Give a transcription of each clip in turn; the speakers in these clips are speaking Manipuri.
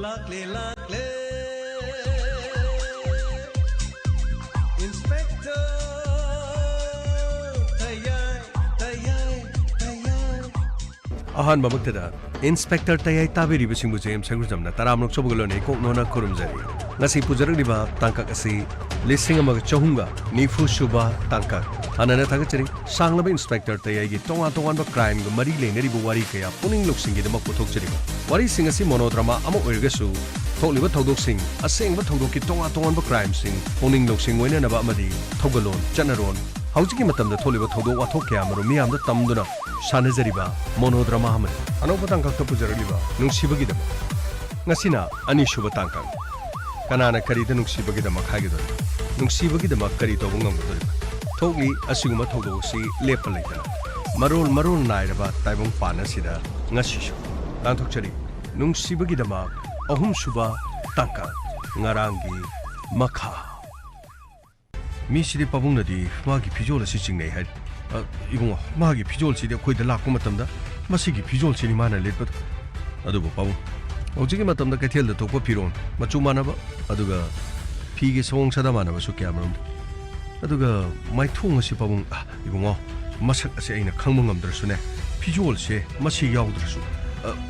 Lakle lakle Inspector Tayai Tayai Tayai Ahan Bamaktada Inspector Tayai Tabiri Bishing Museum Sangrujamna Taramuk Chobolone Koknona Kurumzari Nasi Pujarriba Tankak Asi Lissingamag Chohunga Nifu Shuba Tankak Anana Tagachari Sanglaba Inspector Tayai Tonga Tonga Crime Mari Lane Wari Kaya Puning Luxing the Makotok Wari Singasi monodrama Amo Urgasu Toliva Todok Sing a sing but Todoki Tonga Tonga Crime Sing Puning Luxing Winner Nabamadi Togalon Janaron Haujiki Matam the Toliva Todo Watokia Miam the Tamduna Shanazariba Monodrama Hamad Anopatanka Topuzariba Nungshibagidama Nasina Anishuba Tankan Kanana Karita Nungshibagidama Kagidor Nungshibagidama Karito Bungamudriba Totally Asuma Todo Si Lepalita Marul Nairaba Taibung Panasida Nashishu Tantokchari Nungshibagidama Ahum Shuba Tanka Ngarangi Makha Mishri Pabunadi Magi Pijol Sitching they had Ibung Magi Pijol City quite the Lakumatamda Masiki Pijol Chilimana lit but Adugo Pabu Ojimatam the Katel the Topo Piron Machumanaba Aduga Pigi Song Sadamana was Cameron Aduga my tongue Sipabung Ibung Masak say in a Kamungam Dressune Pijol say Masi Yaudresu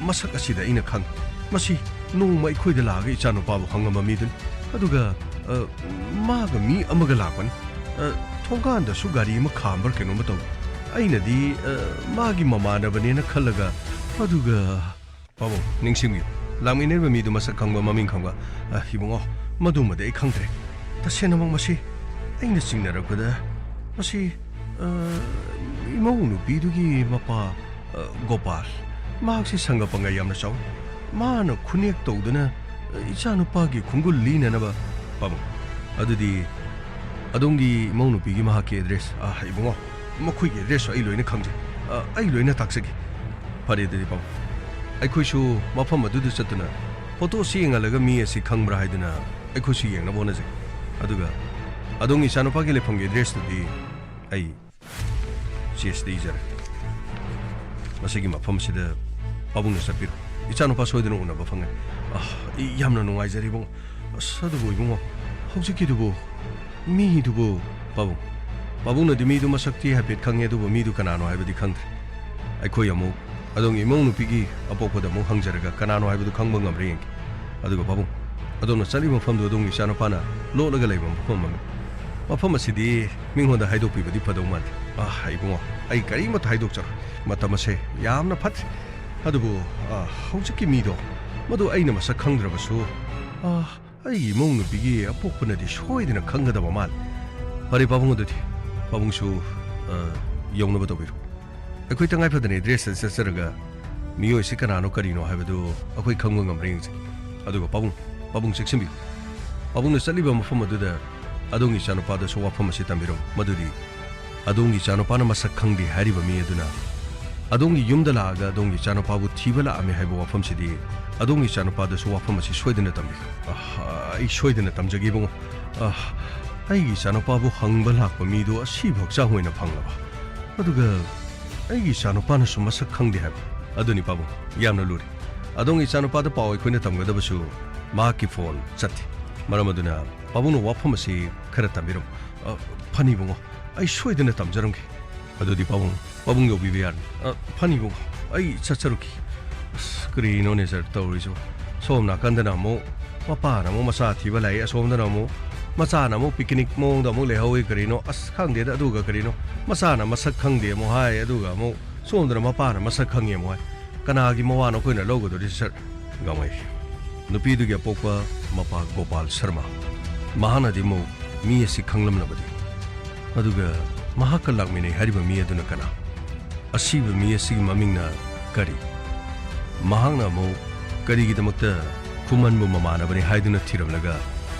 Masak Asida in a Kang Masi no my quid the lag each ano Babu Hangama Midden Aduga Magami Amagalapan Tonganda Sugari Makamber Kenomato Aina di Magi Mamana Banana Kalaga Aduga Babu Ningsimi Lami never meet the Masakanga Mamin Kanga Hibungo Maduma de Country the Senamang Masi Aina Singer of the Masi Imonu Bidugi Mapa Gopal Maxi Sangapanga Yamnasaw Mana Kunik Todana Ichano Pagi Kungul Lina Naba Babu Adudi Adongi Monu Bigi Mahaki address Ibungo Makuigi dress Ilo in a country Ilo in a taxi Pari de Babu I could show Mapama do the Satana Photo seeing a legami as he come riding I could see a bonus Aduga Adongi Sanopagi Lepangi dress to the I CS Deezer Masigi Mapamsida Babun Sapir Ichano Paso de Nuna Bafanga Yamno no Izaribon Sadabu Hosiki Me to go Babu Babuna de Midu Masakti habit Kanga to Midu Canano have the country I koyamo Adong Imonu Pigi Apopo the Mohangzaraga Canano have the Kangmanga bring Aduga Babu Adon Salimu from the Dongi Sanopana Lola Galabum Pumam Mapama City Mingo the Haidopi with the Padomat I Karima Haidokcha Matamase Yamna Pat Adubu Hosiki Mido Madu Ainamasa Kandrabasu I Monu Bigi Apopana the Shoy in a Kanga the Maman Pari Babungudi Babungshu Yonabatobi I quit an iPad and address and Saraga Mio Sikanano Carino have do a quick Kangam rings Aduga Babung 6 Babun Salibam from Maduda Adongi Sanopada so from Sitamiro Madudi Adongi Sanopana Masakandi Hariba Miaduna Adongi Yumdalaga Dongi Sanopabu Tivala Amihabo from City Adongi Sanopada so from Sweden at I showed in the Tamjagibon I Sanopabu Hangbalak Mido a sheep of Sahu in a Pangava Aduga I Sanopana so Masakandi have Adoni Pabu Yamna Luri Adongi Sanopada Power Quinatam with the Basu Maki Fall Sati Maramaduna Pabuno Wapamasi Karatamiro Panibungo I showed in the Tamjarunki Adodi Pabung Babungo Vivian Panibungo I Sasaruki Screen on his Torizo So Nakandanamo Papa Namo Masati Valay as on the Namo Masana picnic mo the Mule Hoy Carino as Kangi Aduga Carino Masana Masakandi Mohai Aduga Mo So the Mapana Masakangi Moy Kanagi Moano Kuna logo to this Gamay Nupiduga Popa Mapa Gopal Sharma Mahana di Mo Mia si Kanglam Nabadi Aduga Mahakalak Mini Hariba Mia Dunakana Asiba Mia si Mamina Kari Mahana Mo Kari Gitamata Kuman Mumana Bani Haiduna Tiramlaga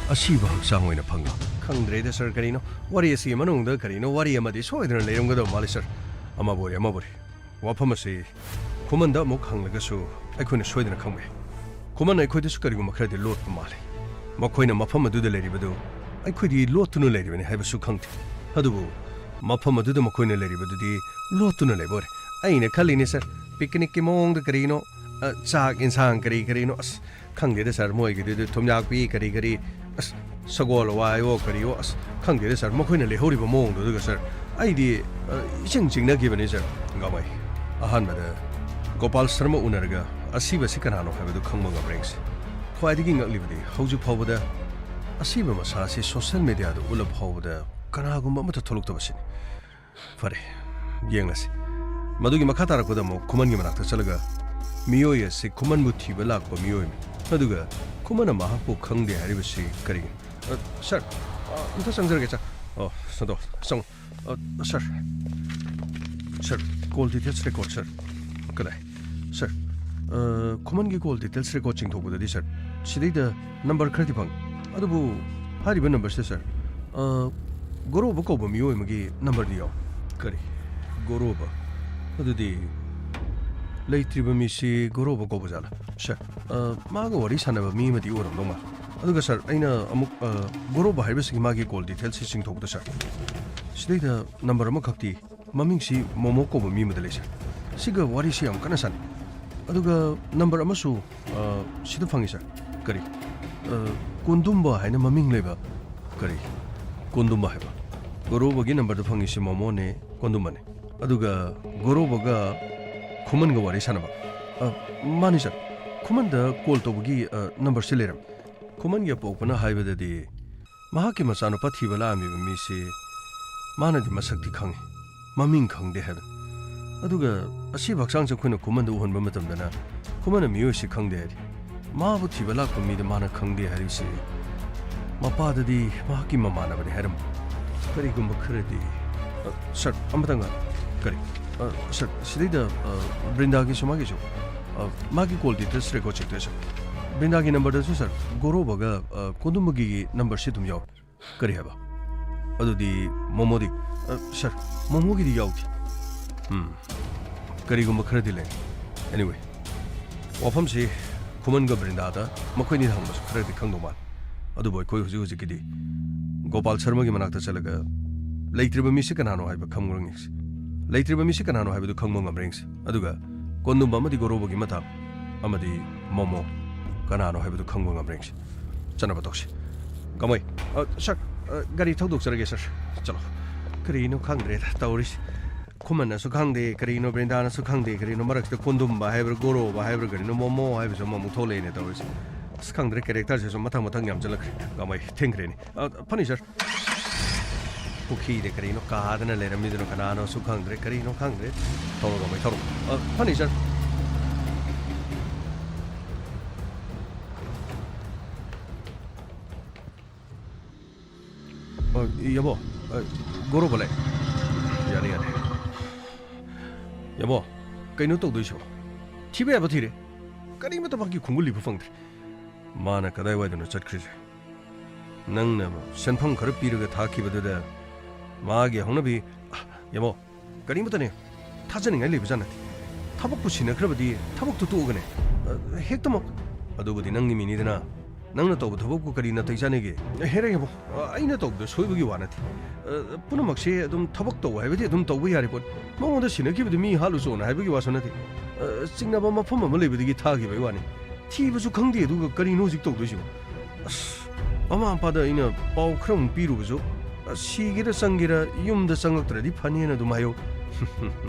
Asiba Sang in a Panga Kangre the Sir Carino Wari si Manung the Carino Wari Amadi so I don't let him go to Malisar Amabori Wapamasi Kumanda Mokhang Lagasu I couldn't sweat in a combe Kuman I could discover Macredi Lord Mali Makoina Mapama do the lady Badu I could eat Lord to no lady when I have a sukant Hadubu Mapama do the Makoina lady Badu Lord to no labor I in a Kalinisa picnic among the Carino Chag in San Carino ꯈꯪꯗꯦꯗ ꯁꯥꯔ ꯃꯣꯏꯒꯤꯗꯨ ꯊꯨꯝꯌꯥꯛꯄꯤ ꯀꯔꯤ ꯀꯔꯤ ꯑꯁ ꯁꯒꯣꯜ ꯋꯥꯏꯌꯣ ꯀꯔꯤꯌꯣ ꯑꯁ ꯈꯪꯗꯦꯗ ꯁꯥꯔ ꯃꯈꯣꯏꯅ ꯂꯩꯍꯧꯔꯤꯕ ꯃꯑꯣꯡꯗꯨꯒ ꯁꯥꯔ ꯑꯩꯗꯤ ꯏꯁꯤꯡ ꯆꯤꯡꯅꯈꯤꯕꯅꯤ ꯁꯥꯔ ꯒꯥꯃꯩ ꯑꯍꯥꯟꯕꯗ ꯒꯣꯄꯥꯜ ꯁꯔꯃ ꯎꯅꯔꯒ ꯑꯁꯤꯕꯁꯤ ꯀꯅꯥꯅꯣ ꯍꯥꯏꯕꯗꯨ ꯈꯪꯕ ꯉꯝꯔꯦꯡꯁꯤ ꯈ꯭ꯋꯥꯏꯗꯒꯤ ꯉꯛꯂꯤꯕꯗꯤ ꯍꯧꯖꯤꯛ ꯐꯥꯎꯕꯗ ꯑꯁꯤꯕ ꯃꯁꯥꯁꯤ ꯁꯣꯁꯤꯌꯦꯜ ꯃꯤꯗꯤꯌꯥꯗ ꯎꯠꯂ ꯐꯥꯎꯕꯗ ꯀꯅꯥꯒꯨꯝꯕ ꯑꯃꯠꯇ ꯊꯣꯛꯂꯛꯇꯕꯁꯤꯅꯤ ꯐꯔꯦ ꯌꯦꯡꯂꯁꯤ ꯃꯗꯨꯒꯤ ꯃꯈꯥ ꯇꯥꯔꯛꯄꯗ ꯑꯃꯨꯛ ꯈꯨꯃꯟꯒꯤ ꯃꯅꯥꯛꯇ ꯆꯠꯂꯒ ꯃꯤꯑꯣꯏ ꯑꯁꯤ ꯈꯨꯃꯟꯕꯨ ꯊꯤꯕ ꯂꯥꯛꯄ ꯃꯤꯑꯣꯏꯅꯤ ꯑꯗꯨꯒ ꯈꯨꯃꯟꯅ ꯃꯍꯥꯛꯄꯨ ꯈꯪꯗꯦ ꯍꯥꯏꯔꯤꯕꯁꯤ ꯀꯔꯤꯒꯤꯅꯣ ꯁꯥꯔ ꯑꯝꯇ ꯆꯪꯖꯔꯒꯦ ꯁꯥꯔ ꯁꯟꯇꯣꯁ ꯆꯪꯉꯨ ꯁꯥꯔ ꯁꯥꯔ ꯀꯣꯜ ꯗꯤꯇꯦꯜꯁ ꯔꯦꯀꯣꯔꯗ ꯁꯥꯔ ꯀꯗꯥꯏ ꯁꯥꯔ ꯈꯨꯃꯟꯒꯤ ꯀꯣꯜ ꯗꯤꯇꯦꯜꯁ ꯔꯦꯀꯣꯔꯗ ꯆꯤꯡꯊꯣꯛꯄꯗꯗꯤ ꯁꯥꯔ ꯁꯤꯗꯩꯗ ꯅꯝꯕꯔ ꯈꯔꯗꯤ ꯐꯪꯏ ꯑꯗꯨꯕꯨ ꯍꯥꯏꯔꯤꯕ ꯅꯝꯕꯔꯁꯦ ꯁꯥꯔ ꯒꯣꯔꯣꯕ ꯀꯧꯕ ꯃꯤꯑꯣꯏ ꯑꯃꯒꯤ ꯅꯝꯕꯔꯗꯤ ꯌꯥꯎ ꯀꯔꯤ ꯒꯣꯔꯣꯕ ꯑꯗꯨꯗꯤ ꯂꯩꯇ꯭ꯔꯤꯕ ꯃꯤꯁꯤ ꯒꯣꯔꯣꯕ ꯀꯧꯕ ꯖꯥꯠꯂꯥ ꯁꯥꯔ ꯃꯥꯒ ꯋꯥꯔꯤ ꯁꯥꯟꯅꯕ ꯃꯤ ꯑꯃꯗꯤ ꯑꯣꯏꯔꯝꯗꯧ ꯃꯥꯜꯂꯤ ꯑꯗꯨꯒ ꯁꯥꯔ ꯑꯩꯅ ꯑꯃꯨꯛ ꯒꯣꯔꯣꯕ ꯍꯥꯏꯕꯁꯤꯒꯤ ꯃꯥꯒꯤ ꯀꯣꯜ ꯗꯤꯇꯦꯜꯁꯤ ꯆꯤꯡꯊꯣꯛꯄꯗ ꯁꯥꯔ ꯁꯤꯗꯩꯗ ꯅꯝꯕꯔ ꯑꯃꯈꯛꯇꯤ ꯃꯃꯤꯡꯁꯤ ꯃꯣꯃꯣ ꯀꯧꯕ ꯃꯤ ꯑꯃꯗ ꯂꯩ ꯁꯥꯔ ꯁꯤꯒ ꯋꯥꯔꯤꯁꯤ ꯌꯥꯝ ꯀꯟꯅ ꯁꯥꯟꯅꯩ ꯑꯗꯨꯒ ꯅꯝꯕꯔ ꯑꯃꯁꯨ ꯁꯤꯗ ꯐꯪꯉꯤ ꯁꯥꯔ ꯀꯔꯤ ꯀꯣꯟꯗꯨꯝꯕ ꯍꯥꯏꯅ ꯃꯃꯤꯡ ꯂꯩꯕ ꯀꯔꯤ ꯀꯣꯟꯗꯨꯝꯕ ꯍꯥꯏꯕ ꯒꯣꯔꯣꯕꯒꯤ ꯅꯝꯕꯔꯗ ꯐꯪꯉꯤꯁꯤ ꯃꯣꯃꯣꯅꯦ ꯀꯣꯟꯗꯨꯝꯕꯅꯦ ꯑꯗꯨꯒ ꯒꯣꯔꯣꯕꯒ ꯈꯨꯃꯟꯒ ꯋꯥꯔꯤ ꯁꯥꯟꯅꯕ ꯃꯥꯅꯤ ꯁꯥꯔ ꯈꯨꯃꯟꯗ ꯀꯣꯜ ꯇꯧꯕꯒꯤ ꯅꯝꯕꯔꯁꯤ ꯂꯩꯔꯝꯃꯤ ꯈꯨꯃꯟꯒꯤ ꯑꯄꯣꯛꯄꯅ ꯍꯥꯏꯕꯗꯗꯤ ꯃꯍꯥꯛꯀꯤ ꯃꯆꯥꯅꯨꯄꯥ ꯊꯤꯕ ꯂꯥꯛꯑꯝꯃꯤꯕ ꯃꯤꯁꯤ ꯃꯥꯅꯗꯤ ꯃꯁꯛꯇꯤ ꯈꯪꯉꯤ ꯃꯃꯤꯡ ꯈꯪꯗꯦ ꯍꯥꯏꯕꯅꯤ ꯑꯗꯨꯒ ꯑꯁꯤꯕ ꯍꯛꯆꯥꯡꯁꯦ ꯑꯩꯈꯣꯏꯅ ꯈꯨꯃꯟꯗ ꯎꯍꯟꯕ ꯃꯇꯝꯗꯅ ꯈꯨꯃꯟꯅ ꯃꯤꯑꯣꯏꯁꯤ ꯈꯪꯗꯦ ꯍꯥꯏꯔꯤ ꯃꯥꯕꯨ ꯊꯤꯕ ꯂꯥꯛꯄ ꯃꯤꯗ ꯃꯥꯅ ꯈꯪꯗꯦ ꯍꯥꯏꯔꯤꯁꯤ ꯃꯄꯥꯗꯗꯤ ꯃꯍꯥꯛꯀꯤ ꯃꯃꯥꯟꯅꯕꯅꯤ ꯍꯥꯏꯔꯝꯃꯤ ꯀꯔꯤꯒꯨꯝꯕ ꯈꯔꯗꯤ ꯁꯥꯔ ꯑꯃꯇꯪ ꯀꯔꯤ ꯁꯥꯔ ꯁꯤꯗꯩꯗ ꯕ꯭ꯔꯤꯟꯗꯥꯒꯤꯁꯨ ꯃꯥꯒꯤꯁꯨ ꯃꯥꯒꯤ ꯀꯣꯜ ꯗꯤꯇꯦꯜꯁ ꯔꯦꯀꯣꯔꯗ ꯆꯦꯛꯇꯣꯏ ꯁꯥꯔ ꯕ꯭ꯔꯤꯟꯗꯥꯒꯤ ꯅꯝꯕꯔꯗꯁꯨ ꯁꯥꯔ ꯒꯣꯔꯣꯕꯒ ꯀꯣꯟꯗꯨꯝꯕꯒꯤ ꯅꯝꯕꯔꯁꯤ ꯑꯗꯨꯝ ꯌꯥꯎꯏ ꯀꯔꯤ ꯍꯥꯏꯕ ꯑꯗꯨꯗꯤ ꯃꯣꯃꯣꯗꯤ ꯁꯥꯔ ꯃꯣꯃꯣꯒꯤꯗꯤ ꯌꯥꯎꯗꯦ ꯀꯔꯤꯒꯨꯝꯕ ꯈꯔꯗꯤ ꯂꯩ ꯑꯦꯅꯤꯋꯦ ꯋꯥꯐꯝꯁꯤ ꯈꯨꯃꯟꯒ ꯕ꯭ꯔꯤꯟꯗꯥꯗ ꯃꯈꯣꯏꯅꯤ ꯍꯪꯕꯁꯨ ꯈꯔꯗꯤ ꯈꯪꯗꯧ ꯃꯥꯜꯂꯤ ꯑꯗꯨꯕꯨ ꯑꯩꯈꯣꯏ ꯍꯧꯖꯤꯛꯀꯤꯗꯤ ꯒꯣꯄꯥꯜ ꯁꯔꯃꯒꯤ ꯃꯅꯥꯛꯇ ꯆꯠꯂꯒ ꯂꯩꯇ꯭ꯔꯤꯕ ꯃꯤꯁꯤ ꯀꯅꯥꯅꯣ ꯍꯥꯏꯕ ꯈꯪꯕ ꯂꯩꯇ꯭ꯔꯤꯕ ꯃꯤꯁꯤ ꯀꯅꯥꯅꯣ ꯍꯥꯏꯕꯗꯨ ꯈꯪꯕ ꯉꯝꯔꯦꯡꯁꯤ ꯑꯗꯨꯒ ꯀꯣꯟꯗꯨꯝꯕ ꯑꯃꯗꯤ ꯒꯣꯔꯣꯕꯒꯤ ꯃꯇꯥꯡ ꯑꯃꯗꯤ ꯃꯣꯃꯣ ꯀꯅꯥꯅꯣ ꯍꯥꯏꯕꯗꯨ ꯈꯪꯕ ꯉꯝꯔꯦꯡꯁꯤ ꯆꯠꯅꯕ ꯇꯧꯁꯤ ꯀꯃꯥꯏ ꯁꯥꯔ ꯒꯥꯔꯤ ꯊꯧꯗꯣꯛꯆꯔꯒꯦ ꯁꯥꯔ ꯆꯠꯂꯣ ꯀꯔꯤꯅꯣ ꯈꯪꯗ꯭ꯔꯦꯗ ꯇꯧꯔꯤꯁꯤ ꯈꯨꯃꯟꯅꯁꯨ ꯈꯪꯗꯦ ꯀꯔꯤꯅꯣ ꯕ꯭ꯔꯤꯟꯗꯥꯅꯁꯨ ꯈꯪꯗꯦ ꯀꯔꯤꯅꯣ ꯃꯔꯛꯁꯤꯗ ꯀꯣꯟꯗꯨꯝꯕ ꯍꯥꯏꯕ꯭ꯔꯥ ꯒꯣꯔꯣꯕ ꯍꯥꯏꯕ꯭ꯔꯥ ꯀꯔꯤꯅꯣ ꯃꯣꯃꯣ ꯍꯥꯏꯕꯁꯨ ꯑꯃꯨꯛ ꯊꯣꯛꯂꯛꯏꯅꯦ ꯇꯧꯔꯤꯁꯤ ꯑꯁ ꯈꯪꯗ꯭ꯔꯦ ꯀꯦꯔꯦꯛꯇꯔꯁꯤꯁꯨ ꯃꯊꯪ ꯌꯥꯝꯁꯤꯜꯂꯛꯈ꯭ꯔꯦ ꯀꯃꯥꯏ ꯊꯦꯡꯈ꯭ꯔꯦꯅꯦ ꯐꯅꯤ ꯁꯥꯔ ꯄꯨꯈ꯭ꯔꯤꯗ ꯀꯔꯤꯅꯣ ꯀꯥꯗꯅ ꯂꯩꯔꯝꯃꯤꯗꯨꯅ ꯀꯅꯥꯅꯣꯁꯨ ꯈꯪꯗ꯭ꯔꯦ ꯀꯔꯤꯅꯣ ꯈꯪꯗ꯭ꯔꯦ ꯊꯧꯔꯣ ꯀꯃꯥꯏ ꯊꯧꯔꯣ ꯐꯅꯤ ꯁꯥꯔ 여보, 고로 볼래? 야네. 여보, 그이노 또 도이쇼. TV에 봐 티래. 까리마도 밖에 공굴리 부펑들. 마나 가다이 와이도는 젖크리지. 낭나 선풍 거럽 비르가 다 키버드다. 마게 홍나비. 여보, 까리마도네. 타전이 알리 부잖아. 타복 부시네 그러버디 타복도 또 오거네. 핵도 막. 아도부디 낭님이 니드나. ꯅꯪꯅ ꯇꯧꯕ ꯊꯕꯛꯄꯨ ꯀꯔꯤ ꯅꯥꯇꯩ ꯆꯥꯅꯒꯦ ꯍꯦꯔꯦꯕꯣ ꯑꯩꯅ ꯇꯧꯕꯗ ꯁꯣꯏꯕꯒꯤ ꯋꯥ ꯅꯠꯇꯦ ꯄꯨꯝꯅꯃꯛꯁꯦ ꯑꯗꯨꯝ ꯊꯕꯛ ꯇꯧꯕ ꯍꯥꯏꯕꯗꯤ ꯑꯗꯨꯝ ꯇꯧꯕ ꯌꯥꯔꯦ ꯄꯣꯠ ꯃꯉꯣꯟꯗ ꯁꯤꯟꯅꯈꯤꯕꯗꯨ ꯃꯤ ꯍꯥꯠꯂꯨꯆꯣꯅ ꯍꯥꯏꯕꯒꯤ ꯋꯥꯁꯨ ꯅꯠꯇꯦ ꯆꯤꯡꯅꯕ ꯃꯐꯝ ꯑꯃ ꯂꯩꯕꯗꯒꯤ ꯊꯥꯈꯤꯕꯒꯤ ꯋꯥꯅꯤ ꯊꯤꯕꯁꯨ ꯈꯪꯗꯦ ꯑꯗꯨꯒ ꯀꯔꯤꯅꯣ ꯍꯧꯖꯤꯛ ꯇꯧꯗꯣꯏꯁꯤꯕꯣ ꯑꯁ ꯃꯃꯥ ꯃꯄꯥꯗ ꯑꯩꯅ ꯄꯥꯎ ꯈꯔꯃꯨꯛ ꯄꯤꯔꯨꯕꯁꯨ ꯁꯤꯒꯦꯔ ꯆꯪꯒꯦꯔ ꯌꯨꯝꯗ ꯆꯪꯂꯛꯇ꯭ꯔꯗꯤ ꯐꯅꯤꯅ ꯑꯗꯨꯝ ꯍꯥꯏꯌꯣ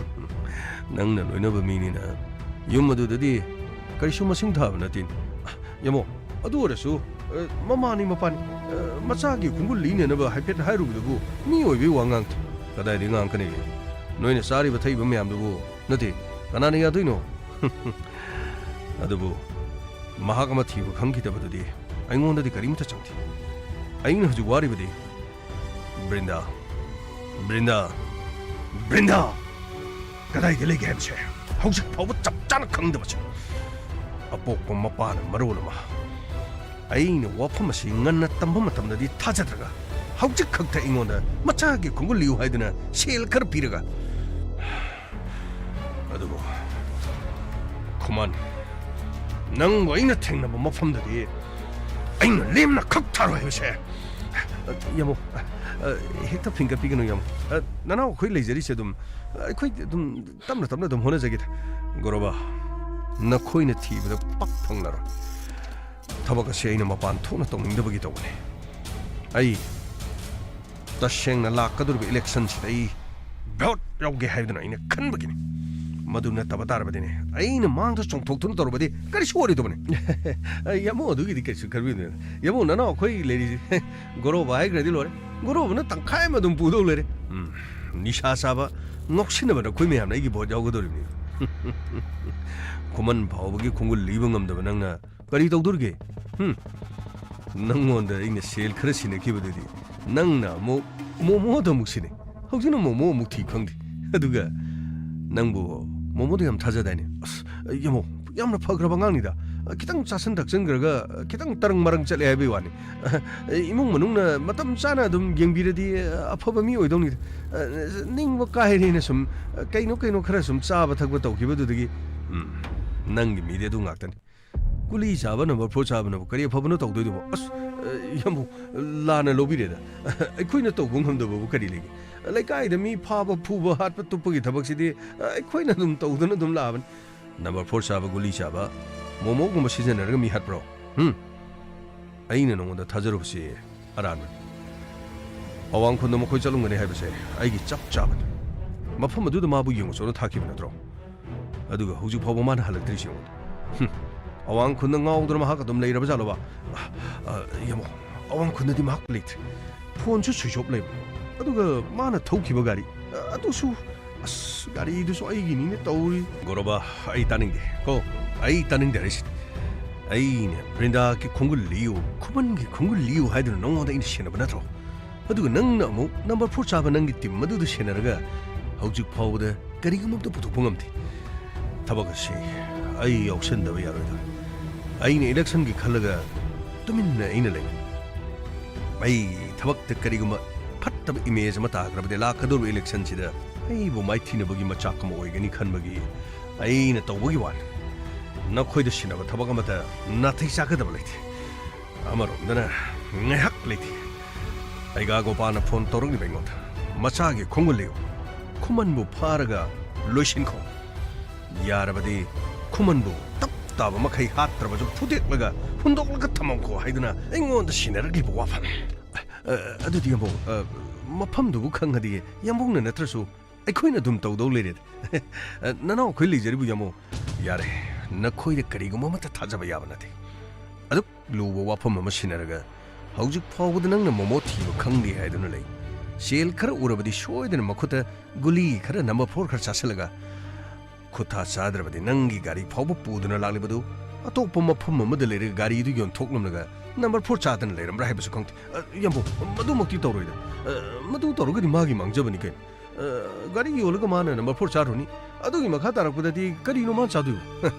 ꯅꯪꯅ ꯂꯣꯏꯅꯕ ꯃꯤꯅꯤꯅ ꯌꯨꯝ ꯑꯗꯨꯗꯗꯤ ꯀꯔꯤꯁꯨ ꯃꯁꯤꯡ ꯊꯥꯕ ꯅꯠꯇꯦ ꯌꯥꯃꯣ ꯑꯗꯨ ꯑꯣꯏꯔꯁꯨ ꯃꯃꯥꯅꯤ ꯃꯄꯥꯅꯤ ꯃꯆꯥꯒꯤ ꯈꯨꯡꯒꯨꯜ ꯂꯤꯅꯅꯕ ꯍꯥꯏꯐꯦꯠ ꯍꯥꯏꯔꯨꯕꯗꯨꯕꯨ ꯃꯤ ꯑꯣꯏꯕꯩ ꯋꯥ ꯉꯥꯡꯇꯦ ꯀꯗꯥꯏꯗꯒꯤ ꯉꯥꯡꯀꯅꯤꯒꯦ ꯅꯣꯏꯅ ꯆꯥꯔꯤꯕ ꯊꯛꯏꯕ ꯃꯌꯥꯝꯗꯨꯕꯨ ꯅꯠꯇꯦ ꯀꯅꯥꯅ ꯌꯥꯗꯣꯏꯅꯣ ꯑꯗꯨꯕꯨ ꯃꯍꯥꯛ ꯑꯃ ꯊꯤꯕ ꯈꯪꯈꯤꯗꯕꯗꯨꯗꯤ ꯑꯩꯉꯣꯟꯗꯗꯤ ꯀꯔꯤꯝꯇ ꯆꯪꯗꯦ ꯑꯩꯅ ꯍꯧꯖꯤꯛ ꯋꯥꯔꯤꯕꯗꯤ ꯕ꯭ꯔꯤꯟꯗꯥ ꯀꯗꯥꯏꯗ ꯂꯩꯒꯦ ꯍꯥꯏꯕꯁꯦ ꯍꯧꯖꯤꯛ ꯐꯥꯎꯕ ꯆꯞ ꯆꯥꯅ ꯈꯪꯗꯕꯁꯦ ꯑꯄꯣꯛꯄ ꯃꯄꯥꯅ ꯃꯔꯣꯜ ꯑꯃ ꯑꯩꯅ ꯋꯥꯐꯝ ꯑꯁꯤ ꯉꯟꯅ ꯇꯝꯕ ꯃꯇꯝꯗꯗꯤ ꯊꯥꯖꯗ꯭ꯔꯒ ꯍꯧꯖꯤꯛ ꯈꯛꯇ ꯑꯩꯉꯣꯟꯗ ꯃꯆꯥꯒꯤ ꯈꯣꯡꯒꯨꯜ ꯂꯤꯌꯨ ꯍꯥꯏꯗꯨꯅ ꯁꯦꯜ ꯈꯔ ꯄꯤꯔꯒ ꯑꯗꯨꯕꯨ ꯈꯨꯃꯟ ꯅꯪꯕꯨ ꯑꯩꯅ ꯊꯦꯡꯅꯕ ꯃꯐꯝꯗꯗꯤ ꯑꯩꯅ ꯂꯦꯝꯅ ꯈꯛ ꯊꯥꯔꯣꯏ ꯍꯥꯏꯕꯁꯦ ꯌꯥꯃꯣ ꯍꯦꯛꯇ ꯐꯤꯡꯒꯠꯄꯤꯒꯅꯨ ꯌꯥꯃꯣ ꯅꯅꯥꯎ ꯑꯩꯈꯣই ꯂꯩꯖꯔꯤꯁꯦ ꯑꯗꯨꯝ ꯑꯩꯈꯣꯏ ꯑꯗꯨꯝ ꯇꯞꯅ ꯑꯗꯨꯝ ꯍꯣꯠꯅꯖꯒꯦꯗ ꯒꯣꯔꯣꯕꯥ ꯅꯈꯣꯏꯅ ꯊꯤꯕꯗ ꯄꯥꯛ ꯐꯪꯂꯔꯣꯏ ꯊꯕꯛ ꯑꯁꯤ ꯑꯩꯅ ꯃꯄꯥꯟ ꯊꯣꯛꯅ ꯇꯧꯅꯤꯡꯗꯕꯒꯤ ꯇꯧꯕꯅꯤ ꯑꯩ ꯇꯁꯦꯡꯅ ꯂꯥꯛꯀꯗꯧꯔꯤꯕ ꯏꯂꯦꯛꯁꯟꯁꯤꯗ ꯑꯩ ꯚꯣꯠ ꯌꯥꯎꯒꯦ ꯍꯥꯏꯗꯨꯅ ꯑꯩꯅ ꯈꯟꯕꯒꯤꯅꯤ ꯃꯗꯨ ꯅꯠꯇꯕ ꯇꯥꯔꯕꯗꯤꯅꯦ ꯑꯩꯅ ꯃꯥꯡꯗ ꯆꯣꯡꯊꯣꯛꯇꯨꯅ ꯇꯧꯔꯕꯗꯤ ꯀꯔꯤꯁꯨ ꯑꯣꯏꯔꯣꯏꯗꯕꯅꯤ ꯌꯥꯃꯣ ꯑꯗꯨꯒꯤꯗꯤ ꯀꯩꯁꯨ ꯈꯟꯕꯤꯗꯦ ꯌꯥꯃꯣ ꯅꯅꯥꯎ ꯑꯩꯈꯣꯏ ꯂꯩꯔꯤꯁꯦ ꯒꯣꯔꯣꯕ ꯍꯥꯏꯈ꯭ꯔꯗꯤ ꯂꯣꯏꯔꯦ ꯒꯣꯔꯣꯕꯅ ꯇꯪꯈꯥꯏ ꯑꯃ ꯑꯗꯨꯝ ꯄꯨꯗꯧ ꯂꯩꯔꯦ ꯅꯤꯁꯥ ꯆꯥꯕ ꯉꯥꯎꯁꯤꯟꯅꯕꯗ ꯑꯩꯈꯣꯏ ꯃꯌꯥꯝꯅ ꯑꯩꯒꯤ ꯚꯣꯠ ꯌꯥꯎꯒꯗꯧꯔꯤꯕꯅꯤ ꯈꯨꯃꯟ ꯐꯥꯎꯕꯒꯤ ꯈꯣꯡꯒꯨꯜ ꯂꯤꯕ ꯉꯝꯗꯕ ꯅꯪꯅ ꯀꯔꯤ ꯇꯧꯗꯣꯔꯤꯒꯦ ꯅꯪꯉꯣꯟꯗ ꯑꯩꯅ ꯁꯦꯜ ꯈꯔ ꯁꯤꯟꯅꯈꯤꯕꯗꯨꯗꯤ ꯅꯪꯅ ꯑꯃꯨꯛ ꯃꯣꯃꯣꯗ ꯑꯃꯨꯛ ꯁꯤꯟꯅꯩ ꯍꯧꯖꯤꯛꯅ ꯃꯣꯃꯣ ꯑꯃꯨꯛ ꯊꯤ ꯈꯪꯗꯦ ꯑꯗꯨꯒ ꯅꯪꯕꯨ ꯃꯣꯃꯣꯗ ꯌꯥꯝ ꯊꯥꯖꯗꯥꯏꯅꯦ ꯑꯁ ꯌꯥꯃꯣ ꯌꯥꯝꯅ ꯐꯈ꯭ꯔꯕ ꯑꯉꯥꯡꯅꯤꯗ ꯈꯤꯇꯪ ꯆꯥꯁꯤꯟ ꯊꯛꯆꯤꯟꯈ꯭ꯔꯒ ꯈꯤꯇꯪ ꯇꯔꯪ ꯃꯔꯪ ꯆꯠꯂꯦ ꯍꯥꯏꯕꯒꯤ ꯋꯥꯅꯤ ꯏꯃꯨꯡ ꯃꯅꯨꯡꯅ ꯃꯇꯝ ꯆꯥꯅ ꯑꯗꯨꯝ ꯌꯦꯡꯕꯤꯔꯗꯤ ꯑꯐꯕ ꯃꯤ ꯑꯣꯏꯗꯧꯅꯤꯗ ꯅꯤꯡꯕ ꯀꯥꯏꯔꯦꯅ ꯁꯨꯝ ꯀꯩꯅꯣ ꯈꯔ ꯁꯨꯝ ꯆꯥꯕ ꯊꯛꯄ ꯇꯧꯈꯤꯕꯗꯨꯗꯒꯤ ꯅꯪꯒꯤ ꯃꯤꯗꯤ ꯑꯗꯨ ꯉꯥꯛꯇꯅꯤ ꯒꯨꯂꯤ ꯆꯥꯕ ꯅꯝꯕꯔ 4 ꯆꯥꯕꯅꯕꯨ ꯀꯔꯤ ꯑꯐꯕꯅꯣ ꯇꯧꯗꯣꯏꯗꯨꯕꯣ ꯑꯁ ꯌꯥꯝꯕꯨ ꯂꯥꯟꯅ ꯂꯧꯕꯤꯔꯦꯗ ꯑꯩꯈꯣꯏꯅ ꯇꯧꯕ ꯉꯝꯗꯕꯕꯨ ꯀꯔꯤ ꯂꯩꯒꯦ ꯂꯩꯀꯥꯏꯗ ꯃꯤ ꯐꯥꯕ ꯐꯨꯕ ꯍꯥꯠꯄ ꯇꯨꯞꯄꯒꯤ ꯊꯕꯛꯁꯤꯗꯤ ꯑꯩꯈꯣꯏꯅ ꯑꯗꯨꯝ ꯇꯧꯗꯨꯅ ꯑꯗꯨꯝ ꯂꯥꯛꯑꯕꯅꯤ ꯅꯝꯕꯔ 4 ꯆꯥꯕ ꯒꯨꯂꯤ ꯆꯥꯕ ꯃꯣꯃꯣꯒꯨꯝꯕ ꯁꯤꯖꯤꯟꯅꯔꯒ ꯃꯤ ꯍꯥꯠꯄ꯭ꯔꯣ ꯑꯩꯅ ꯅꯉꯣꯟꯗ ꯊꯥꯖꯔꯨꯕꯁꯤ ꯑꯔꯥꯟꯕꯅꯤ ꯑꯋꯥꯡ ꯈꯨꯟꯗ ꯃꯈꯣꯏ ꯆꯠꯂꯝꯒꯅꯤ ꯍꯥꯏꯕꯁꯦ ꯑꯩꯒꯤ ꯆꯞ ꯆꯥꯕꯅꯤ ꯃꯐꯝ ꯑꯗꯨꯗ ꯃꯥꯕꯨ ꯌꯦꯡꯉꯨꯆꯣꯅ ꯊꯥꯈꯤꯕ ꯅꯠꯇ꯭ꯔꯣ ꯑꯗꯨꯒ ꯍꯧꯖꯤꯛ ꯐꯥꯎꯕ ꯃꯥꯅ ꯍꯜꯂꯛꯇ꯭ꯔꯤꯁꯤ ꯌꯦꯡꯉꯨ ꯑꯋꯥꯡ ꯈꯨꯟꯗ ꯉꯥꯎꯗꯨꯅ ꯃꯍꯥꯛ ꯑꯗꯨꯝ ꯂꯩꯔꯕ ꯖꯥꯠꯂꯣꯕ ꯌꯦꯡꯉꯣ ꯑꯋꯥꯡ ꯈꯨꯟꯗꯗꯤ ꯃꯍꯥꯛ ꯂꯩꯇ꯭ꯔꯤ ꯐꯣꯟꯁꯨ ꯁ꯭ꯋꯤꯆ ꯑꯣꯐ ꯂꯩꯕ ꯑꯗꯨꯒ ꯃꯥꯅ ꯊꯧꯈꯤꯕ ꯒꯥꯔꯤ ꯑꯗꯨꯁꯨ ꯑꯁ ꯒꯥꯔꯤꯗꯨꯁꯨ ꯑꯩꯒꯤꯅꯤꯅꯦ ꯇꯧꯔꯤ ꯒꯣꯔꯣꯕꯥ ꯑꯩ ꯇꯥꯅꯤꯡꯗꯦ ꯀꯣ ꯑꯩ ꯇꯥꯅꯤꯡꯗꯦ ꯍꯥꯏꯁꯤꯅꯤ ꯑꯩꯅ ꯕ꯭ꯔꯤꯟꯗꯥꯒꯤ ꯈꯣꯡꯒꯨꯜ ꯂꯤꯌꯨ ꯈꯨꯃꯟꯒꯤ ꯈꯣꯡꯒꯨꯜ ꯂꯤꯌꯨ ꯍꯥꯏꯗꯨꯅ ꯅꯉꯣꯟꯗ ꯑꯩꯅ ꯁꯦꯟꯅꯕ ꯅꯠꯇ꯭ꯔꯣ ꯑꯗꯨꯒ ꯅꯪꯅ ꯑꯃꯨꯛ ꯅꯝꯕꯔ 4 ꯆꯥꯕ ꯅꯪꯒꯤ ꯇꯤꯝ ꯑꯗꯨꯗ ꯁꯦꯟꯅꯔꯒ ꯍꯧꯖꯤꯛ ꯐꯥꯎꯕꯗ ꯀꯔꯤꯒꯨꯝꯕ ꯑꯝꯇ ꯄꯨꯊꯣꯛꯄ ꯉꯝꯗꯦ ꯊꯕꯛ ꯑꯁꯤ ꯑꯩ ꯌꯥꯎꯁꯟꯗꯕ ꯌꯥꯔꯣꯏꯗ ꯑꯩꯅ ꯏꯂꯦꯛꯁꯟꯒꯤ ꯈꯜꯂꯒ ꯇꯨꯃꯤꯟꯅ ꯑꯩꯅ ꯂꯩ ꯑꯩ ꯊꯕꯛꯇ ꯀꯔꯤꯒꯨꯝꯕ ꯐꯠꯇꯕ ꯏꯃꯦꯖ ꯑꯃ ꯇꯥꯈ꯭ꯔꯕꯗꯤ ꯂꯥꯛꯀꯗꯧꯔꯤꯕ ꯏꯂꯦꯛꯁꯟꯁꯤꯗ ꯑꯩꯕꯨ ꯃꯥꯏꯊꯤꯅꯕꯒꯤ ꯃꯆꯥꯛ ꯑꯃ ꯑꯣꯏꯒꯅꯤ ꯈꯟꯕꯒꯤ ꯑꯩꯅ ꯇꯧꯕꯒꯤ ꯋꯥꯅꯤ ꯅꯈꯣꯏꯗ ꯁꯤꯟꯅꯕ ꯊꯕꯛ ꯑꯃꯇ ꯅꯥꯊꯩ ꯆꯥꯒꯗꯕ ꯂꯩꯇꯦ ꯑꯃꯔꯣꯝꯗꯅ ꯉꯥꯏꯍꯥꯛ ꯂꯩꯇꯦ ꯑꯩꯒ ꯒꯣꯄꯥꯜꯅ ꯐꯣꯟ ꯇꯧꯔꯛꯂꯤꯕ ꯑꯩꯉꯣꯟꯗ ꯃꯆꯥꯒꯤ ꯈꯣꯡꯒꯨꯜ ꯂꯤꯌꯨ ꯈꯨꯃꯟꯕꯨ ꯐꯥꯔꯒ ꯂꯣꯏꯁꯤꯟꯈꯣ ꯌꯥꯔꯕꯗꯤ ꯈꯨꯃꯟꯕꯨ ꯇꯞ ꯇꯥꯕ ꯃꯈꯩ ꯍꯥꯠꯇ꯭ꯔꯕꯁꯨ ꯐꯨꯗꯦꯛꯂꯒ ꯍꯨꯟꯗꯣꯛꯂꯒ ꯊꯝꯃꯝꯈꯣ ꯍꯥꯏꯗꯨꯅ ꯑꯩꯉꯣꯟꯗ ꯁꯤꯟꯅꯔꯛꯂꯤꯕ ꯋꯥꯐꯝ ꯑꯗꯨꯗꯤ ꯌꯥꯝꯕꯨ ꯃꯐꯝꯗꯨꯕꯨ ꯈꯪꯉꯗꯤ ꯌꯥꯝꯕꯨꯡꯅ ꯅꯠꯇ꯭ꯔꯁꯨ ꯑꯩꯈꯣꯏꯅ ꯑꯗꯨꯝ ꯇꯧꯗꯧ ꯂꯩꯔꯦꯗ ꯅꯅꯥꯎ ꯑꯩꯈꯣꯏ ꯂꯩꯖꯔꯤꯕꯨ ꯌꯥꯝꯕꯨ ꯌꯥꯔꯦ ꯅꯈꯣꯏꯗ ꯀꯔꯤꯒꯨꯝꯕ ꯑꯃꯠꯇ ꯊꯥꯖꯕ ꯌꯥꯕ ꯅꯠꯇꯦ ꯑꯗꯨꯛ ꯂꯨꯕ ꯋꯥꯐꯝ ꯑꯃ ꯁꯤꯟꯅꯔꯒ ꯍꯧꯖꯤꯛ ꯐꯥꯎꯕꯗ ꯅꯪꯅ ꯃꯣꯃꯣ ꯊꯤꯕ ꯈꯪꯗꯦ ꯍꯥꯏꯗꯨꯅ ꯂꯩ ꯁꯦꯜ ꯈꯔ ꯎꯔꯕꯗꯤ ꯁꯣꯏꯗꯅ ꯃꯈꯨꯠꯇ ꯒꯨꯂꯤ ꯈꯔ ꯅꯝꯕꯔ 4 ꯈꯔ ꯆꯥꯁꯤꯜꯂꯒ ꯈꯨꯠꯊꯥ ꯆꯥꯗ꯭ꯔꯕꯗꯤ ꯅꯪꯒꯤ ꯒꯥꯔꯤ ꯐꯥꯎꯕ ꯄꯨꯗꯨꯅ ꯂꯥꯛꯂꯤꯕꯗꯨ ꯑꯇꯣꯞꯄ ꯃꯐꯝ ꯑꯃꯗ ꯂꯩꯔꯒ ꯒꯥꯔꯤꯗꯨ ꯌꯣꯟꯊꯣꯛꯂꯝꯂꯒ ꯅꯝꯕꯔ 4 ꯆꯥꯗꯅ ꯂꯩꯔꯝꯕ꯭ꯔꯥ ꯍꯥꯏꯕꯁꯨ ꯈꯪꯗꯦ ꯌꯥꯝꯕꯨ ꯃꯗꯨꯃꯛꯇꯤ ꯇꯧꯔꯣꯏꯗ ꯃꯗꯨ ꯇꯧꯔꯒꯗꯤ ꯃꯥꯒꯤ ꯃꯥꯡꯖꯕꯅꯤ ꯀꯩꯅꯣ ꯒꯥꯔꯤ ꯌꯣꯜꯂꯒ ꯃꯥꯅ ꯅꯝꯕꯔ 4 ꯆꯥꯔꯨꯅꯤ ꯑꯗꯨꯒꯤ ꯃꯈꯥ ꯇꯥꯔꯛꯄꯗꯗꯤ ꯀꯔꯤꯅꯣ ꯃꯥ ꯆꯥꯗꯣꯏꯕ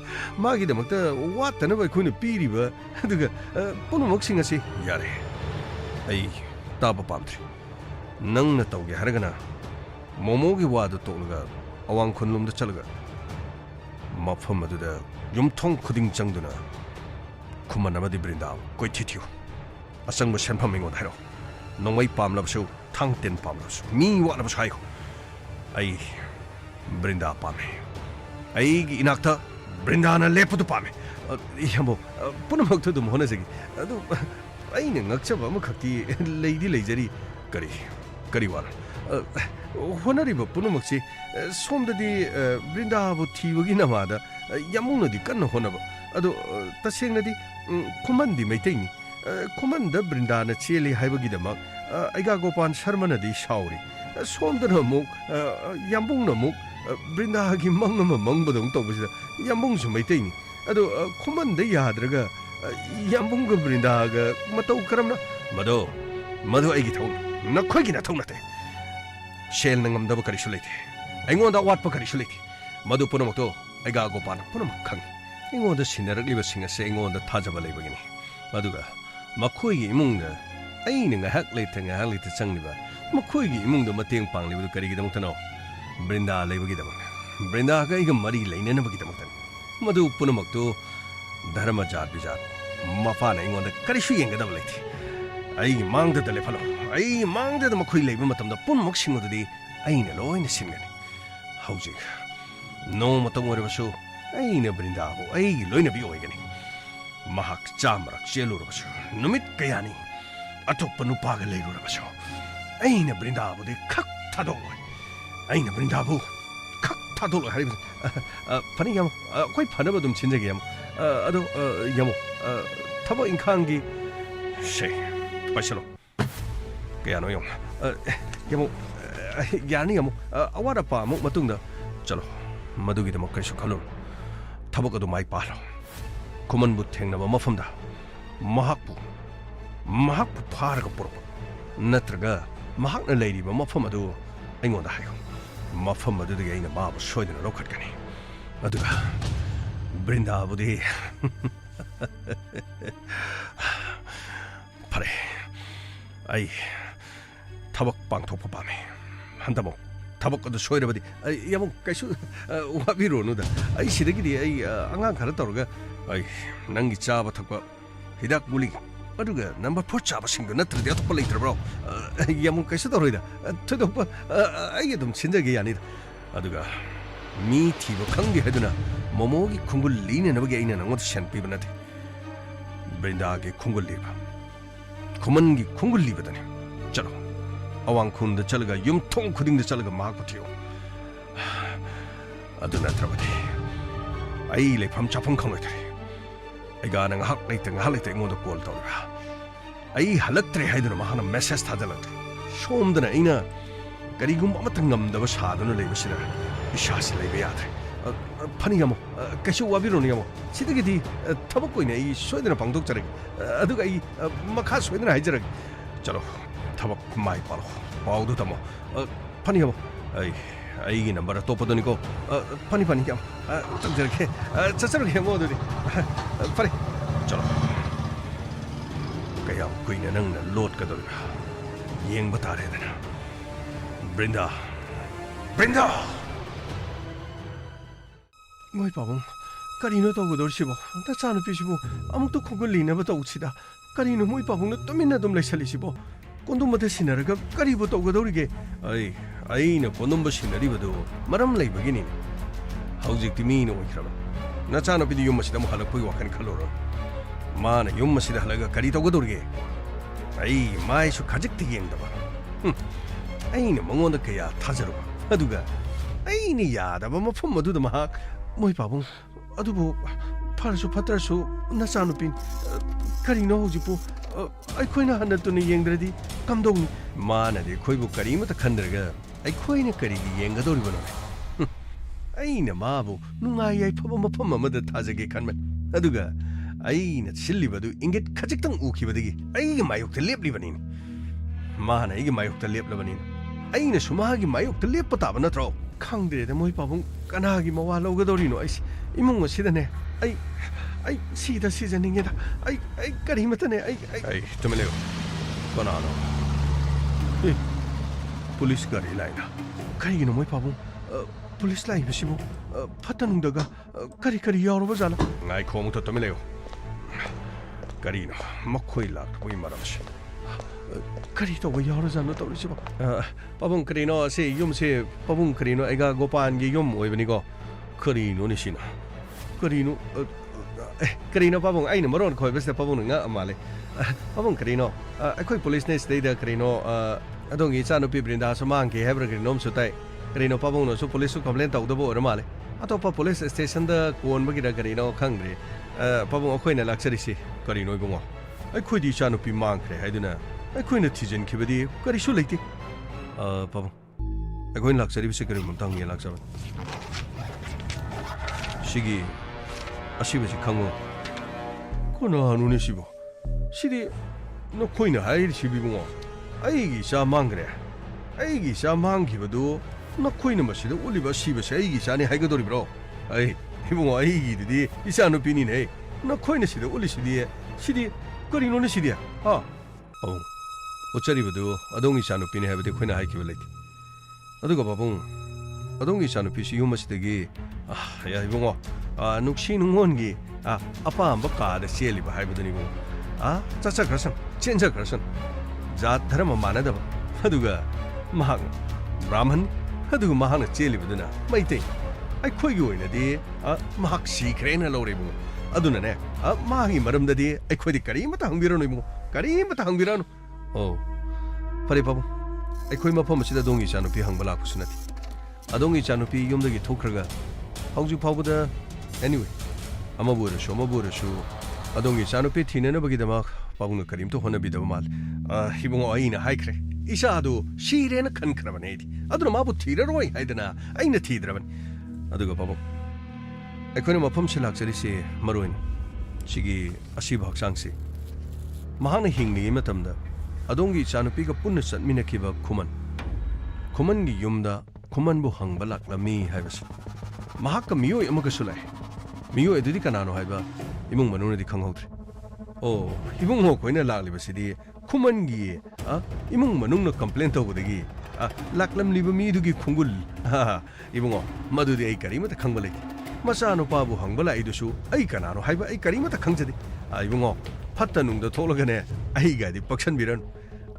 ꯃꯥꯒꯤꯗꯃꯛꯇ ꯋꯥꯠꯇꯅꯕ ꯑꯩꯈꯣꯏꯅ ꯄꯤꯔꯤꯕ ꯑꯗꯨꯒ ꯄꯨꯝꯅꯃꯛꯁꯤꯡ ꯑꯁꯤ ꯌꯥꯔꯦ ꯑꯩ ꯇꯥꯕ ꯄꯥꯝꯗ꯭ꯔꯤ ꯅꯪꯅ ꯇꯧꯒꯦ ꯍꯥꯏꯔꯒꯅ ꯃꯣꯃꯣꯒꯤ ꯋꯥꯗꯨ ꯇꯣꯛꯂꯒ ꯑꯋꯥꯡ ꯈꯨꯟꯂꯣꯝꯗ ꯆꯠꯂꯒ ꯃꯐꯝ ꯑꯗꯨꯗ ꯌꯨꯝꯊꯣꯡ ꯈꯨꯗꯤꯡ ꯆꯪꯗꯨꯅ ꯈꯨꯃꯟ ꯑꯃꯗꯤ ꯕ꯭ꯔꯤꯟꯗꯥꯕꯨ ꯀꯣꯏꯊꯤ ꯊꯤꯌꯨ ꯑꯆꯪꯕ ꯁꯦꯟꯐꯝ ꯑꯩꯉꯣꯟꯗ ꯍꯥꯏꯔꯛꯎ ꯅꯣꯡꯃꯩ ꯄꯥꯝꯂꯕꯁꯨ ꯊꯥꯡ ꯇꯦꯟ ꯄꯥꯝꯂꯕꯁꯨ ꯃꯤ ꯋꯥꯠꯂꯕꯁꯨ ꯍꯥꯏꯌꯨ ꯑꯩ ꯕ꯭ꯔꯤꯟꯗꯥ ꯄꯥꯝꯃꯦ ꯑꯩꯒꯤ ꯏꯅꯥꯛꯇ ꯕ꯭ꯔꯤꯟꯗꯥꯅ ꯂꯦꯞꯄꯗꯨ ꯄꯥꯝꯃꯦ ꯌꯥꯝꯕꯨ ꯄꯨꯝꯅꯃꯛꯇꯨ ꯑꯗꯨꯝ ꯍꯣꯠꯅꯖꯒꯦ ꯑꯗꯨ ꯑꯩꯅ ꯉꯛꯆꯕ ꯑꯃꯈꯛꯇꯤ ꯂꯩꯗꯤ ꯂꯩꯖꯔꯤ ꯀꯔꯤ ꯋꯥꯅꯣ ꯍꯣꯠꯅꯔꯤꯕ ꯄꯨꯝꯅꯃꯛꯁꯤ ꯁꯣꯝꯗꯗꯤ ꯕ꯭ꯔꯤꯟꯗꯥꯕꯨ ꯊꯤꯕꯒꯤ ꯅꯃꯥꯗ ꯌꯥꯝꯕꯨꯡꯅꯗꯤ ꯀꯟꯅ ꯍꯣꯠꯅꯕ ꯑꯗꯣ ꯇꯁꯦꯡꯅꯗꯤ ꯈꯨꯃꯟꯗꯤ ꯃꯩꯇꯩꯅꯤ ꯈꯨꯃꯟꯗ ꯕ꯭ꯔꯤꯟꯗꯥꯅ ꯆꯦꯜꯂꯤ ꯍꯥꯏꯕꯒꯤꯗꯃꯛ ꯑꯩꯒꯥ ꯒꯣꯄꯥꯜ ꯁꯔꯃꯅꯗꯤ ꯁꯥꯎꯔꯤ ꯁꯣꯝꯗꯅ ꯑꯃꯨꯛ ꯌꯥꯝꯕꯨꯡꯅ ꯑꯃꯨꯛ ꯕ꯭ꯔꯤꯟꯗꯥꯒꯤ ꯃꯪ ꯑꯃ ꯃꯪꯕꯗꯧꯅ ꯇꯧꯕꯁꯤꯗ ꯌꯥꯝꯕꯨꯡꯁꯨ ꯃꯩꯇꯩꯅꯤ ꯑꯗꯣ ꯈꯨꯃꯟꯗ ꯌꯥꯗ꯭ꯔꯒ ꯌꯥꯝꯕꯨꯡꯒ ꯕ꯭ꯔꯤꯟꯗꯥꯒ ꯃꯇꯧ ꯀꯔꯝꯅ ꯃꯗꯨ ꯑꯩꯒꯤ ꯊꯧꯅꯤ ꯅꯈꯣꯏꯒꯤ ꯅꯊꯧ ꯅꯠꯇꯦ ꯁꯦꯜꯅ ꯉꯝꯗꯕ ꯀꯔꯤꯁꯨ ꯂꯩꯇꯦ ꯑꯩꯉꯣꯟꯗ ꯑꯋꯥꯠꯄ ꯀꯔꯤꯁꯨ ꯂꯩꯇꯦ ꯃꯗꯨ ꯄꯨꯝꯅꯃꯛꯇꯣ ꯑꯩꯒꯥ ꯒꯣꯄꯥꯜꯅ ꯄꯨꯝꯅꯃꯛ ꯈꯪꯉꯤ ꯑꯩꯉꯣꯟꯗ ꯁꯤꯟꯅꯔꯛꯂꯤꯕꯁꯤꯡ ꯑꯁꯤ ꯑꯩꯉꯣꯟꯗ ꯊꯥꯖꯕ ꯂꯩꯕꯒꯤꯅꯤ ꯑꯗꯨꯒ ꯃꯈꯣꯏꯒꯤ ꯏꯃꯨꯡꯗ ꯑꯩꯅ ꯉꯥꯏꯍꯥꯛ ꯂꯩꯇ ꯆꯪꯂꯤꯕ ꯃꯈꯣꯏꯒꯤ ꯏꯃꯨꯡꯗ ꯃꯇꯦꯡ ꯄꯥꯡꯂꯤꯕꯗꯨ ꯀꯔꯤꯒꯤꯗꯃꯛꯇꯅꯣ ꯕ꯭ꯔꯤꯟꯗꯥ ꯂꯩꯕꯒꯤꯗꯃꯛꯇ ꯕ꯭ꯔꯤꯟꯗꯥꯒ ꯑꯩꯒ ꯃꯔꯤ ꯂꯩꯅꯅꯕꯒꯤꯗꯃꯛꯇꯅꯤ ꯃꯗꯨ ꯄꯨꯝꯅꯃꯛꯇꯨ ꯙꯔꯃ ꯖꯥꯠ ꯕꯤꯖꯥꯠ ꯃꯄꯥꯅ ꯑꯩꯉꯣꯟꯗ ꯀꯔꯤꯁꯨ ꯌꯦꯡꯒꯗꯕ ꯂꯩꯇꯦ ꯑꯩꯒꯤ ꯃꯥꯡꯗꯗ ꯂꯦꯞꯍꯜꯂꯣ ꯑꯩꯒꯤ ꯃꯥꯡꯗꯗ ꯃꯈꯣꯏ ꯂꯩꯕ ꯃꯇꯝꯗ ꯄꯨꯝꯅꯃꯛꯁꯤꯡ ꯑꯗꯨꯗꯤ ꯑꯩꯅ ꯂꯣꯏꯅ ꯁꯤꯟꯒꯅꯤ ꯍꯧꯖꯤꯛ ꯅꯣꯡꯃꯇꯪ ꯑꯣꯏꯔꯕꯁꯨ ꯑꯩꯅ ꯕ꯭ꯔꯤꯟꯗꯥꯕꯨ ꯑꯩꯒꯤ ꯂꯣꯏꯅꯕꯤ ꯑꯣꯏꯒꯅꯤ mahak chamrak chelurabashu numit kayani atoppa nupaga leirurabashu aina brindabu de khak thadoloi aina brindabu khak thadoloi hariba pani yam koi phanaba dum chinjage yam ado yam thaba inkhangi she pasalo kayano yam yam yani yam awara pa mu matungda chalo madugi de mokaisu khalum thaba adu mai palo kuman bu thengnaba mafamda mahakpu pharaga purpa natraga mahakna leiriba mafam adu aingonda hayo mafam adu de aina mabu soidana rokhatkani aduga brindabudi pare ai thabak pangthokpa pame handamo tabak adu soirabadi yamu kaisu wabironuda ai sidagidi ai angang khara tawraga ai nangi chaba thakpa hidak buli aduga number 4 chaba singa natradi atoppa leitrabro yamu kaisu tawroida thudoppa ai adum chinjage yani aduga mi thibo khangi heduna momogi khungul line nabagi aina nangod shan piba nate brindage khungul liba kumangi khungul libadani chalo awang khunda chalaga yum thong khuding da chalaga mahak pathiyo aduna trabadi ai le pham chapang khangoi ai ga nang hak leite ngoda call tawra ai halaktre haiduna mahana message thadala somdana aina karigum amatangam da saduna leibasina ishasi leibe yadre phani yamo kaishu wabironi yamo sidagidi thabak koina ai soidana pangdok charag aduga ai makha soidana haijarag chalo thabak mai palo paudu tamo phani yamo ai gi number topadoni ko phani yam tangjarke chacharge moduri phari chalo kaya koina nangna load ka dora yengba tare dana brinda moi pabong karino tawgodor sibo ta chanu pisibo amuk to khogol lina ba tawchida karino moi pabong na tomina dum laisali sibo kondum mate sinaraga karibo tawgodorige ai na kondum ba sinari badu maram leibagini haujik timi no ikhraba na chanu pidi yum masida mo halak pui wakan khaloro mana yum masida halaga kari tawgodorige ai mai su khajik ti yengda ba ai na mongonda kaya thajaru aduga ai ni yada ba mafam madu da mahak moi pabong adubo pharasu phatrasu na chanu pin karino hojipu aikoina hanatuna yengdradi kamdong mana de khoibu karima ta khandraga aikoina kari yengadoribano aina mabu nungai ai phaba mafam amada thajage khanma aduga aina sillibadu inget khajiktang ukibadagi ai mayok leplibani mana ai mayok leplabani aina sumagi mayok leppa taba natro khangde de moi pabung kanagi mawa logadorino ai imung asidane ai sida seasoning da ai kari matane ai tumele banano police gari laina kari gino moi pabung police lai bisibo phatanung daga kari yaro jala ngai khom to tumele kari no makhoi lak pui marash kari to yaro jana to risibo pabung kari no se yum se pabung kari no ega gopan gi yum oibani go kari no ni sina kari no pabung aina maron khoi beste pabung nga amale pabung kari no akoi police ne stay da kari no adongi chanu pi brinda samang ke hebra kari nom sutai kari no pabung no so police complaint taw da bo male atopa police station da kon bagi da kari no khangre pabung akoi na laksari si kari no bungo akoi di chanu pi mang kre haiduna akoi na thijen khibadi kari su leiti pabung akoi laksari bi se kari mun tang ye laksaba shigi asibaji khango kono hanune sibo sidi no koina hairi sibi bungo aigi sa mangre aigi sa manghibadu no koina masida uliba siba sai aigi sa ni haigadori bro ai hibungo aigi didi isa no pini ne no koina sida uli sidi kari no ne sidi ha ochari badu adongi sa no pini habade koina haikibale aduga babung adongi sa no pisi yumasidagi ya hibungo nungshi nungongi apa amba kada seli ba haibadani bu chacha krasan chenja krasan jat dharma manadaba aduga mahak brahman aduga mahana cheli baduna maitei ai khoi gi oina de mahak sikhre na lore bu adunane mahi maramdadi aikhoi karimata hangbirano imu karimata hangbirano oh fare pabung aikhoi mafam asida dongi chanupi hangbala kusunati adongi chanupi yumdagi thokraga hauju phawbada anyway amabura shu adongi chanupi thinena bagidama pabung karim to hona bidaba mal hibungo aina haikre isa adu shirena khankrabane idi aduna mabu thiraroi haidana aina thidraban aduga pabung aikhoi mafam se laksari se maroin sigi asiba haksang se mahana hingni matamda adongi chanupi ga punna satmina kiba kuman gi yumda kuman bu hangba laklami haibas mahakka miyoi amaga sulai miyoi edudi kanano haiba imung manuna di khanghautre oh imung ho koina lakliba sidi kuman gi imung manungna complain tawbudagi laklam liba mi dugi khungul ibungo madudi ai karimata khangba lei masa no pabu hangba lai dusu ai kanano haiba ai karimata khangjadi ibungo fatta nungda tholagane ai ga di paksan biran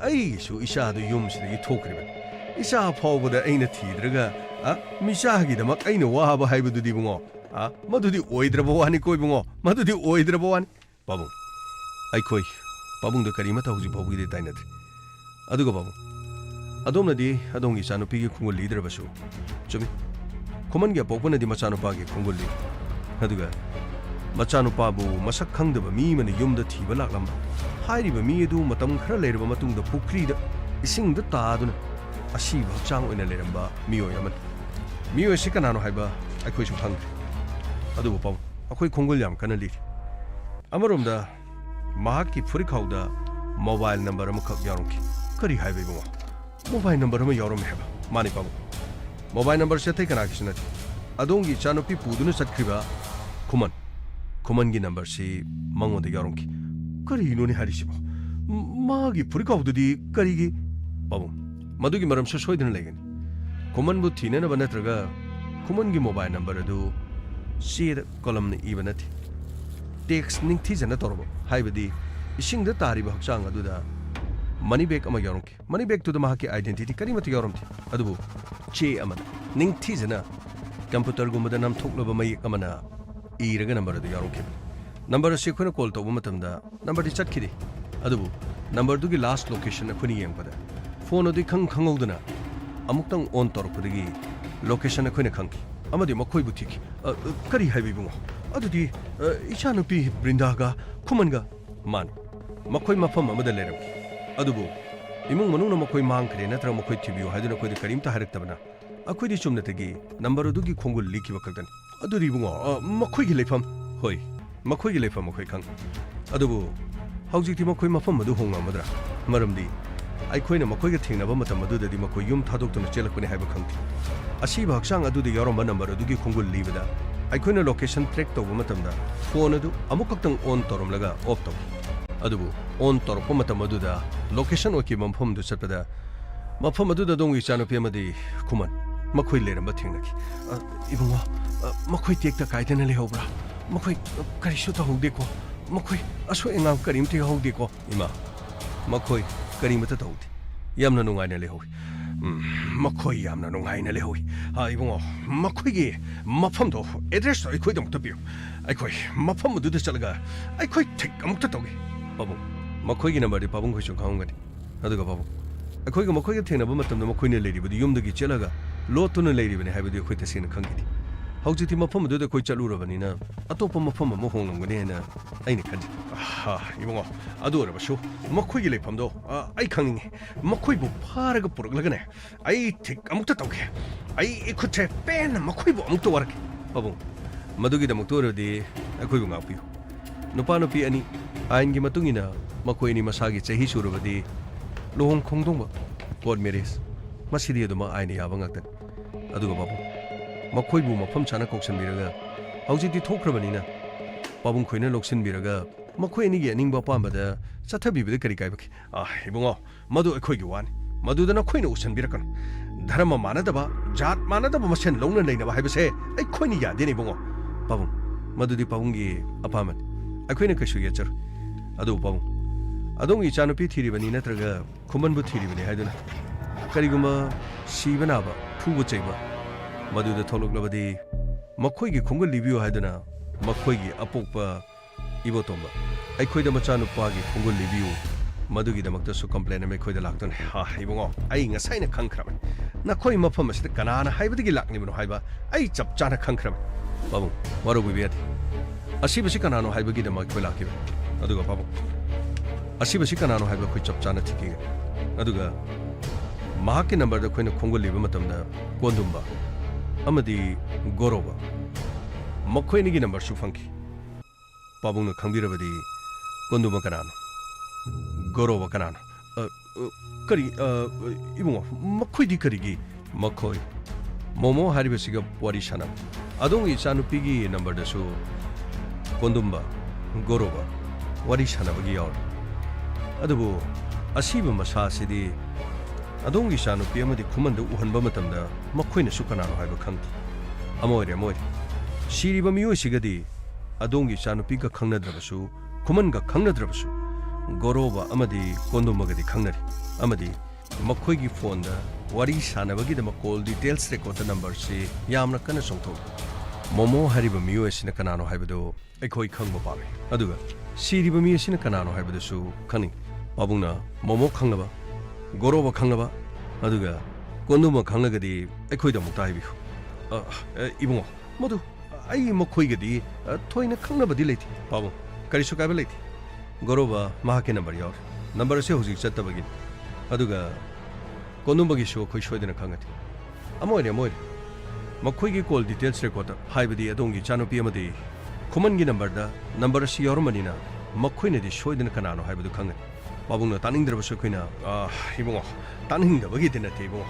ai su isa du yum sidagi thokriba isa phawbada aina thidraga misa gi damak aina wahaba haibududi bungo madudi oidraba wani koi bungo madudi oidraba wani babung aikhoi babung da karimata huji phawgi de tainat aduga babung adomnadi adongi chanupi gi khungul lidraba su chumi kuman gi pokpana di machanupa gi khungul li aduga machanupa bu masak khangdaba mi man yumda thiba laklamba hairiba mi edu matam khara leiraba matungda pukri da ising da taaduna asiba hachang oina leramba miyoi aman miyoi se kanano haiba aikhoi su khangre adubu pam akhoi khongol yam kana li amaromda mahaki furi khawda mobile number am khak yarumki kari haibe bungo mobile number am yarum heba mani pam mobile number se thai kana kisuna adongi chanupi puduna satkriba kuman gi number si mangoda yarumki kari noni harisibo magi furi khawdudi kari gi pam madugi maram se soidana legani kuman bu thina ba natraga kuman gi mobile number adu seed column ni ibanati text ning thi jana torbo haibadi ising da tari ba hakchang adu da money bag ama yaronki money bag to the mahaki identity karimati yaromti adu che ama ning thi jana computer gumada nam thokloba mai amana iraga number adu yaronki number se khona call to matamda number di chatkidi adu number du gi last location khoni yengpada phone odi khangudana amuktang on torpudagi location khone khangki amadi makhoi buthiki kari haibibungo adudi ichanupi brindaga khumanga man makhoi mafam amada leram adubu imung manungna makhoi mangkhre natra makhoi thibiu haiduna khoi karimta haraktabana akhoi di chumnatagi number dugi khongul likiba kakdan aduri bungo makhoi gi leifam hoi makhoi gi leifam makhoi khang adubu haujikti makhoi mafam madu honga madra maramdi aikhoi makhoi ga thingnaba matam adudadi makhoi yum thadoktuna chelakpani haiba khangti asiba hakchang aduda yarom number adugi khongul libada aikhoi location track tawba matamda phone adu amukaktang on toromlaga off taw adubu on torpo matam aduda location oki mamphom du chapada mafam aduda dongi chanupi amadi kuman makhoi leramba thingnaki ibunga makhoi tekta kaidana lehobra makhoi karisu ta hogdeko makhoi aso engam karim te hogdeko ima makhoi karimata tawdi yamna nungaina lehowi makhoi yamna nungaina lehowi ibungo makhoi gi mafam do address to aikhoi dam tapiyo aikhoi mafam du da chalaga aikhoi thik amukta tawge babu makhoi gi number di babung khoi chung khangani aduga babu aikhoi gi makhoi gi thena ba matam da makhoi ne leiri budi yum da gi chalaga lotuna leiri bane haibudi aikhoi ta sina khangidi hauji mafam du da koi chalurabani na atopa mafam ma hongangani na aini khandi ibungo adu orabashu makhoi gi leifamdo ai khangni makhoi bu pharaga puraglagane ai thik amukta tawge ai ikhuthe pen makhoi bu amukta warke babung madugi da mukto rodi akhoi bu ngapiu nupa nupi ani ain gi matungina makhoi ni masagi chahi surabadi lohong khongdongba court marriage masidi aduma aini yaba ngaktan aduga babung makhoi bu mafam chana koksan biraga hauji di thokrabanina babung khoina loksin biraga makhoi ni gi ningba pambada chathabi bide kari kaibaki ibungo madu akhoi gi wani madu dana khoina usan birakan dharma manadaba jat manadaba masen longna leina ba haibase ai khoini ya deni bungo babung madu di babung gi apaman akhoina kashu yachar adu babung adong i chanupi thiribani natraga khuman bu thiribani haiduna kariguma sibana ba thubu cheiba madu da tholok labadi makhoi gi khongol libiyo haiduna ꯃꯈꯣꯏꯒꯤ ꯑꯄꯣꯛꯄ ꯏꯕꯣꯇꯣꯝꯕ ꯑꯩꯈꯣꯏꯗ ꯃꯆꯥꯅꯨꯄꯥꯒꯤ ꯈꯣꯡꯒꯨꯜ ꯂꯤꯕꯤꯌꯨ ꯃꯗꯨꯒꯤꯗꯃꯛꯇꯁꯨ ꯀꯝꯄ꯭ꯂꯦꯟ ꯑꯃ ꯑꯩꯈꯣꯏꯗ ꯂꯥꯛꯇꯣꯏꯅꯤ ꯏꯕꯨꯡꯉꯣ ꯑꯩ ꯉꯁꯥꯏꯅ ꯈꯪꯈ꯭ꯔꯕꯅꯤ ꯅꯈꯣꯏ ꯃꯐꯝ ꯑꯁꯤꯗ ꯀꯅꯥꯅ ꯍꯥꯏꯕꯗꯒꯤ ꯂꯥꯛꯂꯤꯕꯅꯣ ꯍꯥꯏꯕ ꯑꯩ ꯆꯞ ꯆꯥꯅ ꯈꯪꯈ꯭ꯔꯕꯅꯤ ꯄꯥꯕꯨꯡ ꯋꯥꯔꯧꯕꯤꯕ ꯌꯥꯗꯦ ꯑꯁꯤꯕꯁꯤ ꯀꯅꯥꯅꯣ ꯍꯥꯏꯕꯒꯤꯗꯃꯛ ꯑꯩꯈꯣꯏ ꯂꯥꯛꯈꯤꯕꯅꯤ ꯑꯗꯨꯒ ꯄꯥꯕꯨꯡ ꯑꯁꯤꯕꯁꯤ ꯀꯅꯥꯅꯣ ꯍꯥꯏꯕ ꯑꯩꯈꯣꯏ ꯆꯞ ꯆꯥꯅ ꯊꯤꯈꯤꯒꯅꯤ ꯑꯗꯨꯒ ꯃꯍꯥꯛꯀꯤ ꯅꯝꯕꯔꯗ ꯑꯩꯈꯣꯏꯅ ꯈꯣꯡꯒꯨꯜꯂꯤꯕ ꯃꯇꯝꯗ ꯀꯣꯟꯗꯨꯝꯕ ꯑꯃꯗꯤ ꯒꯣꯔꯣꯕ ꯃꯈꯣꯏꯅꯤꯒꯤ ꯅꯝꯕꯔꯁꯨ ꯐꯪꯈꯤ ꯄꯥꯕꯨꯡꯅ ꯈꯪꯕꯤꯔꯕꯗꯤ ꯀꯣꯟꯗꯨꯝꯕ ꯀꯅꯥꯅꯣ ꯒꯣꯔꯣꯕ ꯀꯅꯥꯅꯣ ꯀꯔꯤ ꯏꯕꯨꯡꯉꯣ ꯃꯈꯣꯏꯗꯤ ꯀꯔꯤꯒꯤ ꯃꯈꯣꯏ ꯃꯣꯃꯣ ꯍꯥꯏꯔꯤꯕꯁꯤꯒ ꯋꯥꯔꯤ ꯁꯥꯟꯅꯕ ꯑꯗꯣꯝꯒꯤ ꯏꯆꯥꯅꯨꯄꯤꯒꯤ ꯅꯝꯕꯔꯗꯁꯨ ꯀꯣꯟꯗꯨꯝꯕ ꯒꯣꯔꯣꯕ ꯋꯥꯔꯤ ꯁꯥꯟꯅꯕꯒꯤ ꯌꯥꯎꯔꯤ ꯑꯗꯨꯕꯨ ꯑꯁꯤꯕ ꯃꯁꯥ ꯑꯁꯤꯗꯤ ꯑꯗꯣꯝꯒꯤ ꯏꯆꯥꯅꯨꯄꯤ ꯑꯃꯗꯤ ꯈꯨꯃꯟꯗ ꯎꯍꯟꯕ ꯃꯇꯝꯗ ꯃꯈꯣꯏꯅꯁꯨ ꯀꯅꯥꯅꯣ ꯍꯥꯏꯕ ꯈꯪꯗꯦ ꯑꯃ ꯑꯣꯏꯔꯦ ꯁꯤꯔꯤꯕ ꯃꯤꯑꯣꯏꯁꯤꯒꯗꯤ ꯑꯗꯣꯝꯒꯤ ꯏꯆꯥꯅꯨꯄꯤꯒ ꯈꯪꯅꯗ꯭ꯔꯕꯁꯨ ꯈꯨꯃꯟꯒ ꯈꯪꯅꯗ꯭ꯔꯕꯁꯨ ꯒꯣꯔꯣꯕ ꯑꯃꯗꯤ ꯀꯣꯟꯗꯨꯝꯕꯒꯗꯤ ꯈꯪꯅꯔꯤ ꯑꯃꯗꯤ ꯃꯈꯣꯏꯒꯤ ꯐꯣꯟꯗ ꯋꯥꯔꯤ ꯁꯥꯟꯅꯕꯒꯤꯗꯃꯛ ꯀꯣꯜ ꯗꯤꯇꯦꯜꯁ ꯔꯦꯀꯣꯔꯗ ꯅꯝꯕꯔꯁꯤ ꯌꯥꯝꯅ ꯀꯟꯅ ꯆꯣꯡꯊꯣꯛꯏ ꯃꯣꯃꯣ ꯍꯥꯏꯔꯤꯕ ꯃꯤꯑꯣꯏ ꯑꯁꯤꯅ ꯀꯅꯥꯅꯣ ꯍꯥꯏꯕꯗꯨ ꯑꯩꯈꯣꯏ ꯈꯪꯕ ꯄꯥꯝꯃꯤ ꯑꯗꯨꯒ ꯁꯤꯔꯤꯕ ꯃꯤ ꯑꯁꯤꯅ ꯀꯅꯥꯅꯣ ꯍꯥꯏꯕꯗꯨꯁꯨ ꯈꯪꯅꯤꯡꯉꯤ ꯄꯥꯕꯨꯡꯅ ꯃꯣꯃꯣ ꯈꯪꯂꯕ ꯒꯣꯔꯣꯕ ꯈꯪꯂꯕ ꯑꯗꯨꯒ ꯀꯣꯟꯗꯨꯝꯕ ꯈꯪꯂꯒꯗꯤ ꯑꯩꯈꯣꯏꯗ ꯑꯃꯨꯛꯇ ꯍꯥꯏꯕꯤꯌꯨ ꯏꯕꯨꯡꯉꯣ ꯃꯗꯨ ꯑꯩ ꯃꯈꯣꯏꯒꯗꯤ ꯊꯣꯏꯅ ꯈꯪꯅꯕꯗꯤ ꯂꯩꯇꯦ ꯄꯥꯕꯨꯡ ꯀꯔꯤꯁꯨ ꯀꯥꯏꯕ ꯂꯩꯇꯦ ꯒꯣꯔꯣꯕ ꯃꯍꯥꯛꯀꯤ ꯅꯝꯕꯔ ꯌꯥꯎꯔꯤ ꯅꯝꯕꯔ ꯑꯁꯤ ꯍꯧꯖꯤꯛ ꯆꯠꯇꯕꯒꯤꯅꯤ ꯑꯗꯨꯒ ꯀꯣꯟꯗꯨꯝꯕꯒꯤꯁꯨ ꯑꯩꯈꯣꯏ ꯁꯣꯏꯗꯅ ꯈꯪꯒꯅꯤ ꯑꯃ ꯑꯣꯏꯔꯦ ꯃꯈꯣꯏꯒꯤ ꯀꯣꯜ ꯗꯤꯇꯦꯜꯁ ꯔꯦꯀꯣꯔꯗ ꯍꯥꯏꯕꯗꯤ ꯑꯗꯣꯝꯒꯤ ꯏꯆꯥꯅꯨꯄꯤ ꯑꯃꯗꯤ ꯈꯨꯃꯟꯒꯤ ꯅꯝꯕꯔꯗ ꯅꯝꯕꯔ ꯑꯁꯤ ꯌꯥꯎꯔꯝꯕꯅꯤꯅ ꯃꯈꯣꯏꯅꯗꯤ ꯁꯣꯏꯗꯅ ꯀꯅꯥꯅꯣ ꯍꯥꯏꯕꯗꯨ ꯈꯪꯒꯅꯤ ꯄꯥꯕꯨꯡꯅ ꯇꯥꯅꯤꯡꯗ꯭ꯔꯕꯁꯨ ꯑꯩꯈꯣꯏꯅ ꯏꯕꯨꯡꯉꯣ ꯇꯥꯅꯤꯡꯗꯕꯒꯤꯗꯤ ꯅꯠꯇꯦ ꯏꯕꯨꯡꯉꯣ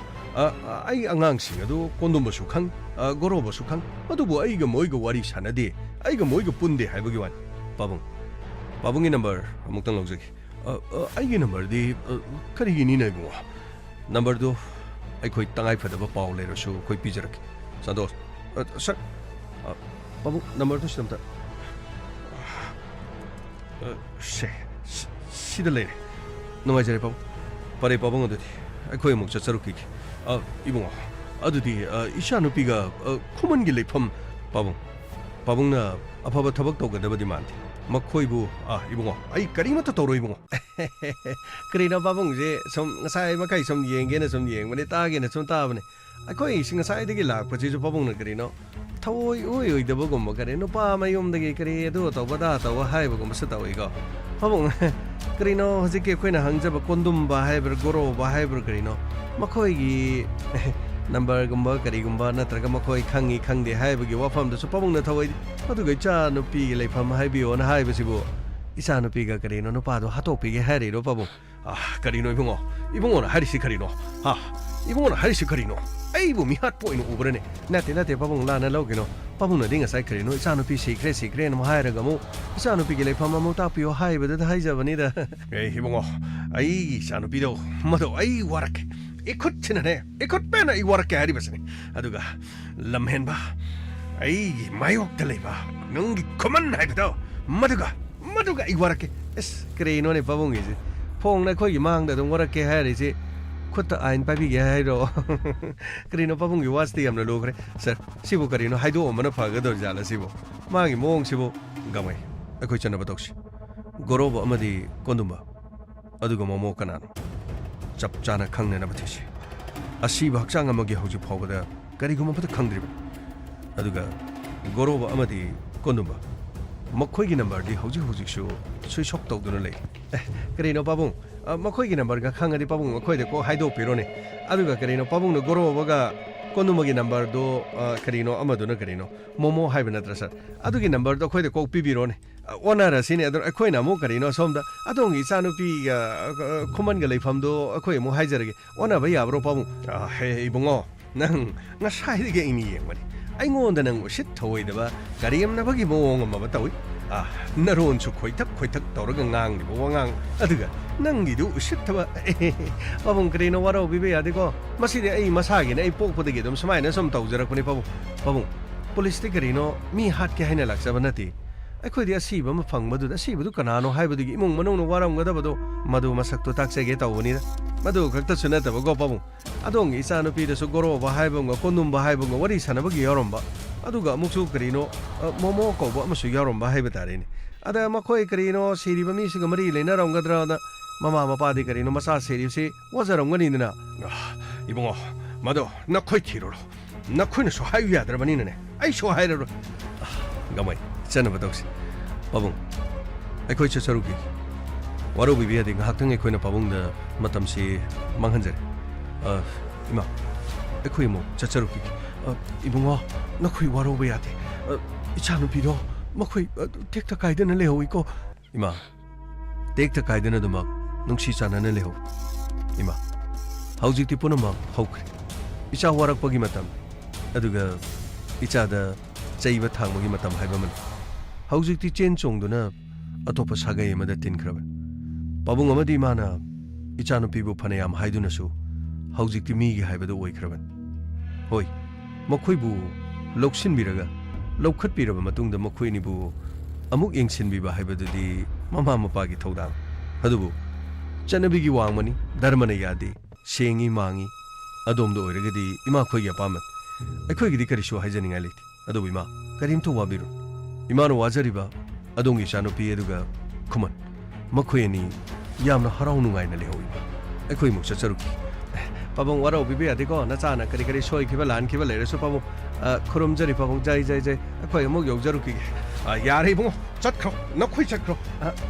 ꯑꯩ ꯑꯉꯥꯡꯁꯤꯡ ꯑꯗꯨ ꯀꯣꯟꯗꯨꯝꯕꯁꯨ ꯈꯪ ꯒꯣꯔꯣꯕꯁꯨ ꯈꯪ ꯑꯗꯨꯕꯨ ꯑꯩꯒ ꯃꯣꯏꯒ ꯋꯥꯔꯤ ꯁꯥꯟꯅꯗꯦ ꯑꯩꯒ ꯃꯣꯏꯒ ꯄꯨꯟꯗꯦ ꯍꯥꯏꯕꯒꯤ ꯋꯥꯅꯤ ꯄꯥꯕꯨꯡꯒꯤ ꯅꯝꯕꯔ ꯑꯃꯨꯛꯇꯪ ꯂꯧꯖꯒꯦ ꯑꯩꯒꯤ ꯅꯝꯕꯔꯗꯤ ꯀꯔꯤꯒꯤꯅꯤꯅ ꯏꯕꯨꯡꯉꯣ ꯅꯝꯕꯔꯗꯨ ꯑꯩꯈꯣꯏ ꯇꯉꯥꯏꯐꯗꯕ ꯄꯥꯎ ꯂꯩꯔꯁꯨ ꯑꯩꯈꯣই ꯄꯤꯖꯔꯛꯀꯦ ꯁꯟꯇꯣꯁ ꯁꯔ ꯄꯥꯕꯨꯡ ꯅꯝꯕꯔꯗꯨ ꯁꯤꯗ ꯑꯝꯇ sida leire nungaijare pabung pare pabung adudi akhoi muk chacharuki ibungo adudi isha nupiga khuman gi leifam pabung na afaba thabak tawgadabadi mandi makhoibu ibungo ai karimata tawroi ibungo karina pabung je som ngasai makai som yenge na som yeng mane ta ge na som ta bane akhoi sing ngasai dagi lakpa je pabung na karino thoi oi daba gum kare no pa mayum dagi kare do tawbada taw haiba gum sa tawi ga pabung karino hojike khoina hangjaba kondumba haiber goroba haiber karino makhoi gi number gumba kari gumba natraga makhoi khangi khangde haibagi wafam da su pabung na thawai adu ga cha no pi gi leifam haibi on haiba sibo isa no pi ga karino no pa do hato pi gi hairi ro pabung karino ibungo na hari si karino ibungo na hari si karino ai bu mi hat point ubrane nate pabung la na logino pabung na dinga sai karino isa no pi secret no haira ga mu isa no pi gi leifam mu ta pi o haiba da haijabani da ibungo ai isa no pi do mado ai warak ikut chinane ikut pena I warak hari basani aduga lamhen ba ai mayok tale ba nung common hai bado maduga I warak es kreno ne pabung is phong na khoi mang da dong warak hari je khutta ain pa bi ge hai ro kreno pabung gi was ti am na logre sir sibu karino haido mana phaga dor jala sibu magi mong sibu gamai akhoi chana batokshi goroba amadi kondumba aduga momo kanano chap chana khangne na bathisi asiba hakchang amagi hauji phawada kariguma pata khangdriba aduga goroba amadi kondumba makhoi gi number di hauji shu switch off tawduna lei karino babung makhoi gi number ga khangadi babung makhoi de ko haido pirone aduga karino babung no goroba ga kondumba gi number do karino amaduna karino momo haibna trasa adugi number do khoi de ko pibirone onara sine ador akhoi na mo karino somda adongi chanupi ga khuman ga leifam do akhoi mo haijarage ona ba yabro pabung he ibungo nang nga sai de ge ini yeng mani ai ngon da nang usit thoi da ba kariyam na bagi mo ngam ba tawi naron su khoi tak tawraga ngang di bo ngang aduga nang gi du usit thaba pabung karino waro bibe ade ko masi de ai masa gi na ai pok pode ge dum samai na som tawjarak pani pabung police te karino mi hat ke haina laksa banati ꯑꯩꯈꯣꯏꯗꯤ ꯑꯁꯤꯕ ꯑꯃ ꯐꯪꯕꯗꯨꯗ ꯑꯁꯤꯕꯗꯨ ꯀꯅꯥꯅꯣ ꯍꯥꯏꯕꯗꯨꯒꯤ ꯏꯃꯨꯡ ꯃꯅꯨꯡꯅ ꯋꯥꯔꯝꯒꯗꯕꯗꯣ ꯃꯗꯨ ꯃꯁꯛꯇꯣ ꯇꯥꯛꯆꯒꯦ ꯇꯧꯕꯅꯤꯗ ꯃꯗꯨ ꯈꯛꯇꯁꯨ ꯅꯠꯇꯕꯀꯣ ꯄꯥꯕꯨꯡ ꯑꯗꯣꯝꯒꯤ ꯏꯆꯥꯅꯨꯄꯤꯗꯁꯨ ꯒꯣꯔꯣꯕ ꯍꯥꯏꯕ ꯑꯃꯒ ꯀꯣꯟꯗꯨꯝꯕ ꯍꯥꯏꯕ ꯑꯃꯒ ꯋꯥꯔꯤ ꯁꯥꯟꯅꯕꯒꯤ ꯌꯥꯎꯔꯝꯕ ꯑꯗꯨꯒ ꯑꯃꯨꯛꯁꯨ ꯀꯔꯤꯅꯣ ꯃꯣꯃꯣ ꯀꯧꯕ ꯑꯃꯁꯨ ꯌꯥꯎꯔꯝꯕ ꯍꯥꯏꯕ ꯇꯥꯔꯦꯅꯦ ꯑꯗ ꯃꯈꯣꯏ ꯀꯔꯤꯅꯣ ꯁꯤꯔꯤꯕ ꯃꯤꯁꯤꯒ ꯃꯔꯤ ꯂꯩꯅꯔꯝꯒꯗ꯭ꯔꯥꯅ ꯃꯃꯥ ꯃꯄꯥꯗꯤ ꯀꯔꯤꯅꯣ ꯃꯆꯥ ꯁꯤꯔꯤꯕꯁꯤ ꯋꯥꯖꯔꯝꯒꯅꯤꯗꯅ 이봉아 마도 너코이 티로로 너코이는 소하유 야드라바니네 아이쇼 하이로로 가마이 쩌나바독시 바봉 아이코이 쩌쩌루기 와로 비비야디 학등에 코이나 바봉다 마탐시 망한자리 이마 아이코이 뭐 쩌쩌루기 이봉아 너코이 와로 비야디 이차는 비도 마코이 텍타 가이드는 레호 있고 이마 텍타 가이드는 막 능시잖아는 레호 이마 ꯍꯧꯖꯤꯛꯇꯤ ꯄꯨꯝꯅꯃꯛ ꯍꯧꯈ꯭ꯔꯦ ꯏꯆꯥ ꯋꯥꯔꯛꯄꯒꯤ ꯃꯇꯝ ꯑꯗꯨꯒ ꯏꯆꯥꯗ ꯆꯩꯕ ꯊꯥꯡꯕꯒꯤ ꯃꯇꯝ ꯍꯥꯏꯕ ꯑꯃꯅꯤ ꯍꯧꯖꯤꯛꯇꯤ ꯆꯦꯟ ꯆꯣꯡꯗꯨꯅ ꯑꯇꯣꯞꯄ ꯁꯥꯒꯩ ꯑꯃꯗ ꯇꯤꯟꯈ꯭ꯔꯕꯅꯤ ꯄꯥꯕꯨꯡ ꯑꯃꯗꯤ ꯃꯥꯅ ꯏꯆꯥꯅꯨꯄꯤꯕꯨ ꯐꯅꯌꯥꯝ ꯍꯥꯏꯗꯨꯅꯁꯨ ꯍꯧꯖꯤꯛꯇꯤ ꯃꯤꯒꯤ ꯍꯥꯏꯕꯗꯨ ꯑꯣꯏꯈ꯭ꯔꯕꯅꯤ ꯍꯣꯏ ꯃꯈꯣꯏꯕꯨ ꯂꯧꯁꯤꯟꯕꯤꯔꯒ ꯂꯧꯈꯠꯄꯤꯔꯕ ꯃꯇꯨꯡꯗ ꯃꯈꯣꯏꯅꯤꯕꯨ ꯑꯃꯨꯛ ꯌꯦꯡꯁꯤꯟꯕꯤꯕ ꯍꯥꯏꯕꯗꯨꯗꯤ ꯃꯃꯥ ꯃꯄꯥꯒꯤ ꯊꯧꯗꯥꯡ ꯑꯗꯨꯕꯨ ꯆꯠꯅꯕꯤꯒꯤ ꯋꯥꯡꯃꯅꯤ ꯙꯔꯃꯅ ꯌꯥꯗꯦ ꯁꯦꯡꯉꯤ ꯃꯥꯡꯉꯤ ꯑꯗꯣꯝꯗ ꯑꯣꯏꯔꯒꯗꯤ ꯏꯃꯥꯈꯣꯏꯒꯤ ꯑꯄꯥꯝꯕ ꯑꯩꯈꯣꯏꯒꯤꯗꯤ ꯀꯔꯤꯁꯨ ꯍꯥꯏꯖꯅꯤꯡꯉꯥꯏ ꯂꯩꯇꯦ ꯑꯗꯨꯕꯨ ꯏꯃꯥ ꯀꯔꯤꯝꯇ ꯋꯥꯕꯤꯔꯨ ꯏꯃꯥꯅ ꯋꯥꯖꯔꯤꯕ ꯑꯗꯣꯝꯒꯤ ꯏꯆꯥꯅꯨꯄꯤ ꯑꯗꯨꯒ ꯈꯨꯃꯟ ꯃꯈꯣꯏ ꯑꯅꯤ ꯌꯥꯝꯅ ꯍꯔꯥꯎ ꯅꯨꯡꯉꯥꯏꯅ ꯂꯩꯍꯧꯏ ꯑꯩꯈꯣꯏ ꯑꯃꯨꯛ ꯆꯠꯆꯔꯨꯈꯤ ꯄꯥꯕꯨꯡ ꯋꯥꯔꯧꯕꯤꯕ ꯌꯥꯗꯦꯀꯣ ꯅꯆꯥꯅ ꯀꯔꯤ ꯀꯔꯤ ꯁꯣꯏꯈꯤꯕ ꯂꯥꯟꯈꯤꯕ ꯂꯩꯔꯁꯨ ꯄꯥꯕꯨꯡ ꯈꯨꯔꯨꯝꯖꯔꯤ ꯄꯥꯕꯨꯡ ꯖꯩ ꯖꯩ ꯖꯩ ꯑꯩꯈꯣꯏ ꯑꯃꯨꯛ ꯌꯧꯖꯔꯨꯈꯤꯒꯦ ꯌꯥꯔꯦ 이봉아 ꯆꯠꯈ꯭ꯔꯣ ꯅꯈꯣꯏ ꯆꯠꯈ꯭ꯔꯣ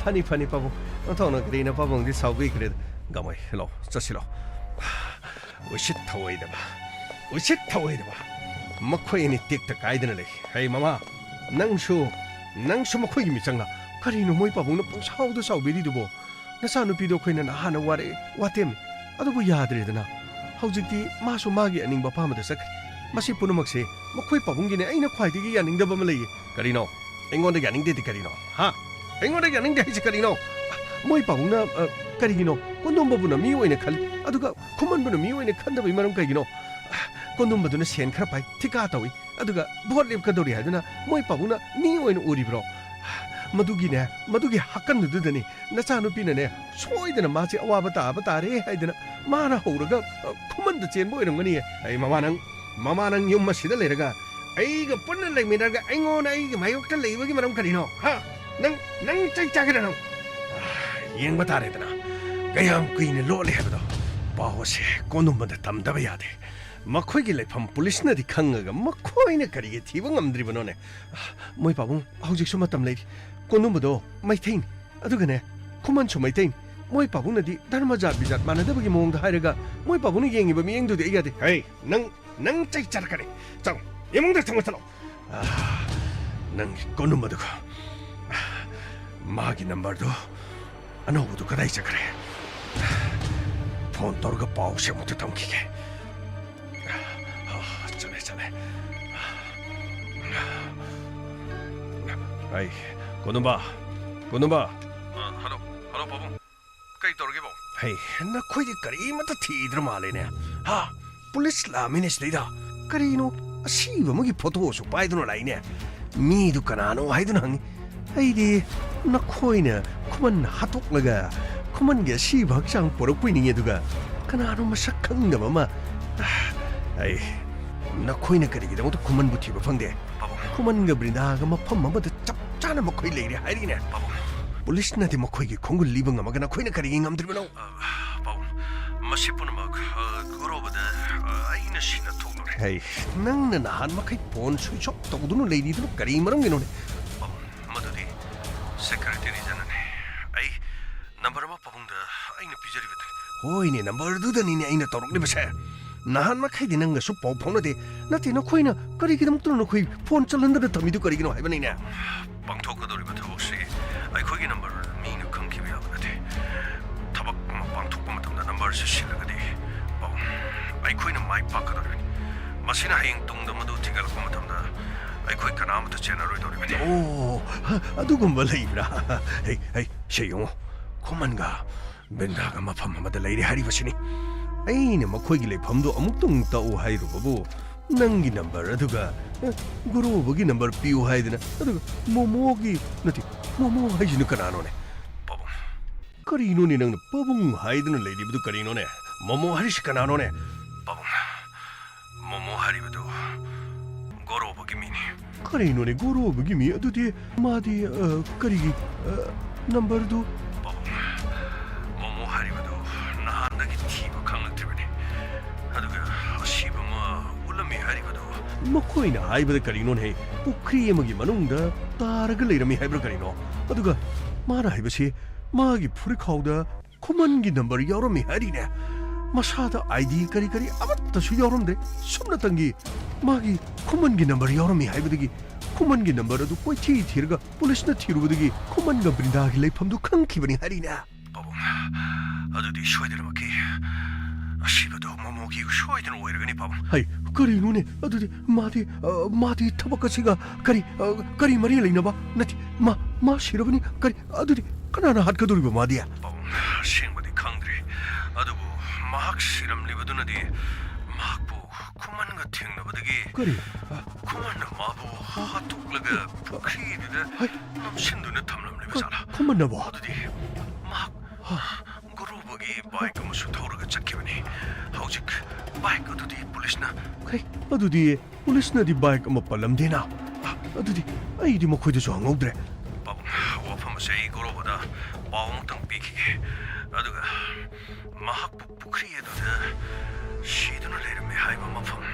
ꯐꯅꯤ ꯐꯅꯤ ꯄꯥꯕꯨꯡ ꯅꯊꯧꯅ ꯀꯔꯤꯅ ꯄꯥꯕꯨꯡꯗꯤ ꯁꯥꯎꯕꯤꯈ꯭ꯔꯦꯗ ꯒꯃꯣꯏ ꯂꯥꯎ ꯆꯠꯁꯤ ꯂꯥꯎ 우식 타워이다 봐. 우식 타워이다 봐. 먹코이니 띡딱 가이드는 래. 헤이 마마. 낭수 먹코이 미장나. 가리노 모이 바봉나 뽕사우도 사우베리도 보. 나사누 비도 코이는 하나 와레 와템. 아도부 야드레드나. 하우직디 마소 마기 아닝바 파마다 sak. 마시 punumakse 먹코이 바봉기네 아이나 콰이디기 야닝다바 말레. 가리노. 앵원데 야닝데디 가리노. 하. 앵원데 야닝데 하이지 가리노. 모이 바봉나 가리기노. 콘돔바부나 미오이네 칼 아두가 코만부나 미오이네 칸다바 이마름 가이기노 콘돔바두나 센 khara pai thika tawi aduga bhot lep kadori haduna moi pabuna mi오이네 uribro madugine madugi hakkan dudani nacha nupi ne soidana machi awaba ta tare haidana mana horaga khumanda chen boirangani ai mama nang yum masida leraga aiga punna leminaga aingona aiga mayokta leibagi maram karino ha nang chai chagana yengba taredana kayam kuine lole habdo pawse konumba tamdaba yade makhoi gi lepham police na di khangaga makhoi ne karige thiba ngamdri banone moi pabung hojik suma tam lei konumba do maithain adugane kuman chu maithain moi pabung na di dharma jat bijat manadaba gi mong da hairaga moi pabung ni yengi ba mi engdu de igade hey nang chai char kare chang yemong da thang thalo nang konumba do magi number do anaudu kadai chakare 폰 떨어가 빠우시 못해 담기게 전에 아이 고놈바 하로 바봉 कई तौर के बो है न कोई करी मत थीद्र मालेने हा पुलिस लामिने स्लेदा करीनो असीब मगी फोटो सु पाइदनो लाइने मी दु कनानो हाइदन हंग आइदि न खोइने कुमन हातोक लगा कुमन गे सी भक्सांग पोरक पुइनिगे दुगा कनानो मसक खंगबा मा ai न खोइने करिगे दमो कुमन बुथिबा फंगदे कुमन ग ब्रिंदा ग मफम मबद चप चाना मखोइ लेरे हाइरिने पुलिस नदि मखोइगे खोंगुल लिबंग मगना खोइने करिगे ngamद्रिबनो बाउ मसिपुनमक गरोबदा आइना सिना थोनरे hey nangna nahan makai phone switch off tawdunu leididunu kari maram ginone madudi secretary janane ai number ma pabungda aina pijaribetan hoine number du dani ne aina torokle basa nahan makai dinanga su pau phone de nati na khoina kari gidam tu na khoi phone chalandana thamidu kari gino haibani ne pangthokadori ba thobokse ai khogi number mi na khangkiba yabade thabak ma pangthokpa matamda number se silagade bau ai khoina mai pakadori masina hayeng tungda madu tigal ko matamda ai khoi kanam ta channel dori bane oh adugumba leibra hey sheyong khomanga benda ga mafam amada leire hari basini aina makhoi gi leifamdo amuk tung ta o hairu babu ꯅꯪꯒꯤ ꯅꯝꯕꯔ ꯑꯗꯨꯒ ꯒꯣꯔꯣꯕꯒꯤ ꯅꯝꯕꯔ ꯄꯤꯌꯨ ꯍꯥꯏꯗꯅ ꯑꯗꯨꯒ ꯃꯣꯃꯣꯒꯤ ꯅꯠꯇꯦ ꯃꯣꯃꯣ ꯍꯥꯏꯁꯤꯅ ꯀꯅꯥꯅꯣꯅꯦ ꯄꯥꯕꯨꯡ ꯀꯔꯤꯅꯣꯅꯦ ꯅꯪꯅ ꯄꯥꯕꯨꯡ ꯍꯥꯏꯗꯅ ꯂꯩꯔꯤꯕꯗꯨ ꯀꯔꯤꯅꯣꯅꯦ ꯃꯣꯃꯣ ꯍꯥꯏꯔꯤꯁꯤ ꯀꯅꯥꯅꯣꯅꯦ ꯄꯥꯕꯨꯡ ꯃꯣꯃꯣ ꯍꯥꯏꯔꯤꯕꯗꯨ ꯒꯣꯔꯣꯕꯒꯤ ꯃꯤꯅꯤ ꯀꯔꯤꯅꯣꯅꯦ ꯒꯣꯔꯣꯕꯒꯤ ꯃꯤ ꯑꯗꯨꯗꯤ ꯃꯥꯗꯤ ꯀꯔꯤꯒꯤ ꯅꯝꯕꯔꯗꯨ ꯄꯥꯕꯨꯡ ꯃꯣꯃꯣ ꯍꯥꯏꯔꯤꯕꯗꯨ ꯅꯍꯥꯟꯗꯒꯤ ꯊꯤꯕ ꯈꯪꯂꯛꯇ꯭ꯔꯤꯕꯅꯤ ꯑꯗꯨꯒ ꯑꯁꯤꯕ ꯑꯃ ꯎꯠꯂꯝꯃꯤ ꯍꯥꯏꯔꯤꯕꯗꯨ ꯃꯈꯣꯏꯅ ꯍꯥꯏꯕꯗ ꯀꯔꯤꯅꯣꯅꯦ ꯄꯨꯈ꯭ꯔꯤ ꯑꯃꯒꯤ ꯃꯅꯨꯡꯗ ꯇꯥꯔꯒ ꯂꯩꯔꯝꯃꯤ ꯍꯥꯏꯕ꯭ꯔꯥ ꯀꯔꯤꯅꯣ ꯑꯗꯨꯒ ꯃꯥꯅ ꯍꯥꯏꯕꯁꯤ ꯃꯥꯒꯤ ꯐꯨꯔꯤꯠꯈꯥꯎꯗ ꯈꯨꯃꯟꯒꯤ ꯅꯝꯕꯔ ꯌꯥꯎꯔꯝꯃꯤ ꯍꯥꯏꯔꯤꯅꯦ ꯃꯁꯥꯗ ꯑꯥꯏꯗꯤ ꯀꯔꯤ ꯀꯔꯤ ꯑꯃꯠꯇꯁꯨ ꯌꯥꯎꯔꯝꯗꯦ ꯁꯨꯝꯅꯇꯪꯒꯤ ꯃꯥꯒꯤ ꯈꯨꯃꯟꯒꯤ ꯅꯝꯕꯔ ꯌꯥꯎꯔꯝꯃꯤ ꯍꯥꯏꯕꯗꯒꯤ ꯈꯨꯃꯟꯒꯤ ꯅꯝꯕꯔ ꯑꯗꯨ ꯀꯣꯏꯊꯤ ꯊꯤꯔꯒ ꯄꯨꯂꯤꯁꯅ ꯊꯤꯔꯨꯕꯗꯒꯤ ꯈꯨꯃꯟꯒ ꯕ꯭ꯔꯤꯟꯗꯥꯒꯤ ꯂꯩꯐꯝꯗꯨ ꯈꯪꯈꯤꯕꯅꯤ ꯍꯥꯏꯔꯤꯅꯦ ꯄꯥꯕꯨꯡ ꯑꯗꯨꯗꯤ ꯁꯣꯏꯗꯅꯃꯛꯀꯤ ꯑꯁꯤꯕꯗꯣ ꯃꯣꯃꯣꯒꯤ ꯁꯣꯏꯗꯅ ꯑꯣꯏꯔꯒꯅꯤ ꯄꯥꯕꯨꯡ ꯍꯩ ꯀꯔꯤꯅꯣꯅꯦ ꯑꯗꯨꯗꯤ ꯃꯥꯗꯤ ꯊꯕꯛ ꯑꯁꯤꯒ ꯀꯔꯤ ꯃꯔꯤ ꯂꯩꯅꯕ ꯅꯠꯇꯦ ꯃꯥ ꯁꯤꯔꯕꯅꯤ ꯀꯔꯤ ꯑꯗꯨꯗꯤ ꯀꯅꯥꯅ ꯍꯥꯠꯀꯗꯧꯔꯤꯕ ꯃꯥꯗꯤ ꯄꯥꯕꯨꯡ ꯑꯁꯦꯡꯕꯗꯤ ꯈꯪꯗ꯭ꯔꯤ ꯑꯗꯨꯕꯨ ꯃꯍꯥꯛ ꯁꯤꯔꯝꯂꯤꯕꯗꯨꯅꯗꯤ ꯃꯍꯥꯛꯄꯨ ꯈꯨꯃꯟꯒ ꯊꯦꯡꯅꯕꯗꯒꯤ ꯀꯔꯤ ꯈꯨꯃꯟꯅ ꯃꯥꯕꯨ ꯍꯥꯠꯇꯣꯛꯂꯒ ꯄꯨꯈ꯭ꯔꯤꯗꯨꯗ ꯅꯝꯁꯤꯟꯗꯨꯅ ꯊꯝꯂꯝꯂꯤꯕ ꯖꯥꯠꯂꯥ ꯈꯨꯃꯟꯅꯕꯨ ꯑꯗꯨꯗꯤ ꯃꯍꯥꯛ ꯒꯣꯔꯣꯕꯒꯤ ꯕꯥꯏꯛ ꯑꯃꯁꯨ ꯊꯧꯔꯒ ꯆꯠꯈꯤꯕꯅꯤ ꯍꯧꯖꯤꯛ ꯕꯥꯏꯛ ꯑꯗꯨꯗꯤ ꯄꯨꯂꯤꯁꯅ ꯑꯗꯨꯗꯤ ꯄꯨꯂꯤꯁꯅꯗꯤ ꯕꯥꯏꯛ ꯑꯃ ꯄꯜꯂꯝꯗꯦꯅ ꯑꯗꯨꯗꯤ ꯑꯩꯗꯤ ꯃꯈꯣꯏꯗꯁꯨ ꯍꯪꯍꯧꯗ꯭ꯔꯦ ꯄꯥꯕꯨꯡ ꯋꯥꯐꯝ ꯑꯁꯤ ꯑꯩ ꯒꯣꯔꯣꯕꯗ ꯄꯥꯎ ꯑꯃꯨꯛꯇꯪ ꯄꯤꯈꯤꯒꯦ ꯑꯗꯨꯒ ꯃꯍꯥꯛꯄꯨ ꯄꯨꯈ꯭ꯔꯤ ꯑꯗꯨꯗ ꯁꯤꯗꯨꯅ ꯂꯩꯔꯝꯃꯦ ꯍꯥꯏꯕ ꯃꯐꯝ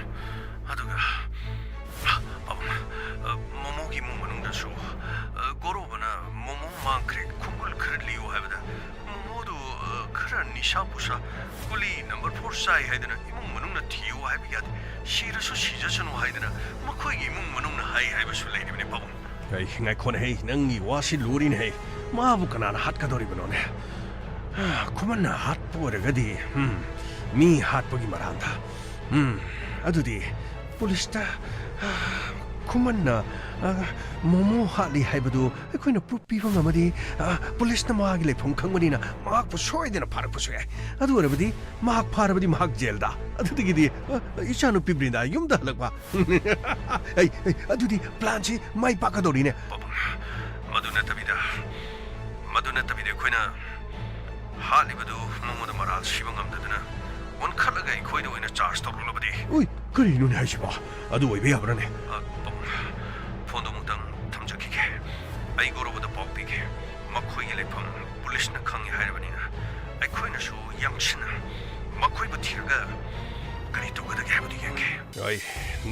ꯑꯗꯨꯒ ꯄꯥꯕꯨꯡ ꯃꯣꯃꯣꯒꯤ ꯏꯃꯨꯡ ꯃꯅꯨꯡꯗꯁꯨ ꯒꯣꯔꯣꯕꯅ ꯃꯣꯃꯣ ꯃꯥꯡꯈ꯭ꯔꯦ ꯈꯣꯡꯒꯨꯜ ꯈꯔ ꯂꯤꯌꯨ ꯍꯥꯏꯕꯗ ꯃꯣꯃꯣꯗꯨ ꯈꯔ ꯅꯤꯁꯥ ꯄꯨꯁꯥ ꯒꯨꯂꯤ ꯅꯝꯕꯔ 4 ꯆꯥꯏ ꯍꯥꯏꯗꯅ ꯏꯃꯨꯡ ꯃꯅꯨꯡꯅ ꯊꯤꯌꯨ ꯍꯥꯏꯕ ꯌꯥꯗꯦ ꯁꯤꯔꯁꯨ ꯁꯤꯖꯁꯅꯨ ꯍꯥꯏꯗꯅ ꯃꯈꯣꯏꯒꯤ ꯏꯃꯨꯡ ꯃꯅꯨꯡꯅ ꯍꯥꯏꯕꯁꯨ ꯂꯩꯔꯤꯕꯅꯤ ꯄꯥꯕꯨꯡ ꯉꯥꯏꯈꯣꯅꯦ ꯍꯦ ꯅꯪꯒꯤ ꯋꯥꯁꯤ ꯂꯨꯔꯤꯅꯦ ꯍꯦ ꯃꯥꯕꯨ ꯀꯅꯥꯅ ꯍꯥꯠꯀꯗꯧꯔꯤꯕꯅꯣꯅꯦ ꯈꯨꯃꯟꯅ ꯍꯥꯠꯄ ꯑꯣꯏꯔꯒꯗꯤ ꯃꯤ ꯍꯥꯠꯄꯒꯤ ꯃꯔꯥꯟꯗ ꯑꯗꯨꯗꯤ ꯄꯨꯂꯤꯁꯇ ꯈꯨꯃꯟꯅ ꯃꯣꯃꯣ ꯍꯥꯠꯂꯤ ꯍꯥꯏꯕꯗꯨ ꯑꯩꯈꯣꯏꯅ ꯄ꯭ꯔꯨꯐ ꯄꯤꯕ ꯉꯝꯃꯗꯤ ꯄꯨꯂꯤꯁꯅ ꯃꯥꯒꯤ ꯂꯩꯐꯝ ꯈꯪꯕꯅꯤꯅ ꯃꯍꯥꯛꯄꯨ ꯁꯣꯏꯗꯅ ꯐꯥꯔꯛꯄꯁꯨ ꯌꯥꯏ ꯑꯗꯨ ꯑꯣꯏꯔꯕꯗꯤ ꯃꯍꯥꯛ ꯐꯥꯔꯕꯗꯤ ꯃꯍꯥꯛ ꯖꯦꯜꯗ ꯑꯗꯨꯗꯒꯤꯗꯤ ꯏꯆꯥꯅꯨꯄꯤ ꯕ꯭ꯔꯤꯟꯗꯥ ꯌꯨꯝꯗ ꯍꯜꯂꯛꯄ ꯑꯗꯨꯗꯤ ꯄ꯭ꯂꯥꯟꯁꯤ ꯃꯥꯏ ꯄꯥꯛꯀꯗꯧꯔꯤꯅꯦ ꯃꯗꯨ ꯅꯠꯇꯕꯤꯗ ꯑꯩꯈꯣꯏꯅ ꯍꯥꯠꯂꯤꯕꯗꯨ ꯃꯉꯣꯟꯗ ꯃꯔꯥꯜ ꯁꯤꯕ ꯉꯝꯗꯗꯅ ꯑꯣꯟꯈꯠꯂꯒ ꯑꯩꯈꯣꯏꯗ ꯑꯣꯏꯅ ꯆꯥꯔꯖ ꯇꯧꯔꯛꯂꯕꯗꯤ ꯀꯔꯤꯅꯣꯅꯦ ꯍꯥꯏꯁꯤꯕꯣ ꯑꯗꯨ ꯑꯣꯏꯕ ꯌꯥꯕ꯭ꯔꯥꯅꯦ ꯐꯣꯟꯗꯣ ꯑꯃꯨꯛꯇꯪ ꯊꯝꯖꯈꯤꯒꯦ ꯑꯩ ꯒꯣꯔꯣꯕꯗ ꯄꯥꯎ ꯄꯤꯒꯦ ꯃꯈꯣꯏꯒꯤ ꯂꯩꯐꯝ ꯄꯨꯂꯤꯁꯅ ꯈꯪꯉꯦ ꯍꯥꯏꯔꯕꯅꯤ나 ꯑꯩꯈꯣꯏꯅꯁꯨ ꯌꯥꯡꯁꯤꯟꯅ ꯃꯈꯣꯏꯕꯨ ꯊꯤꯔꯒ ꯀꯔꯤ ꯇꯧꯒꯗꯒꯦ ꯍꯥꯏꯕꯗꯨ ꯌꯦꯡꯒꯦ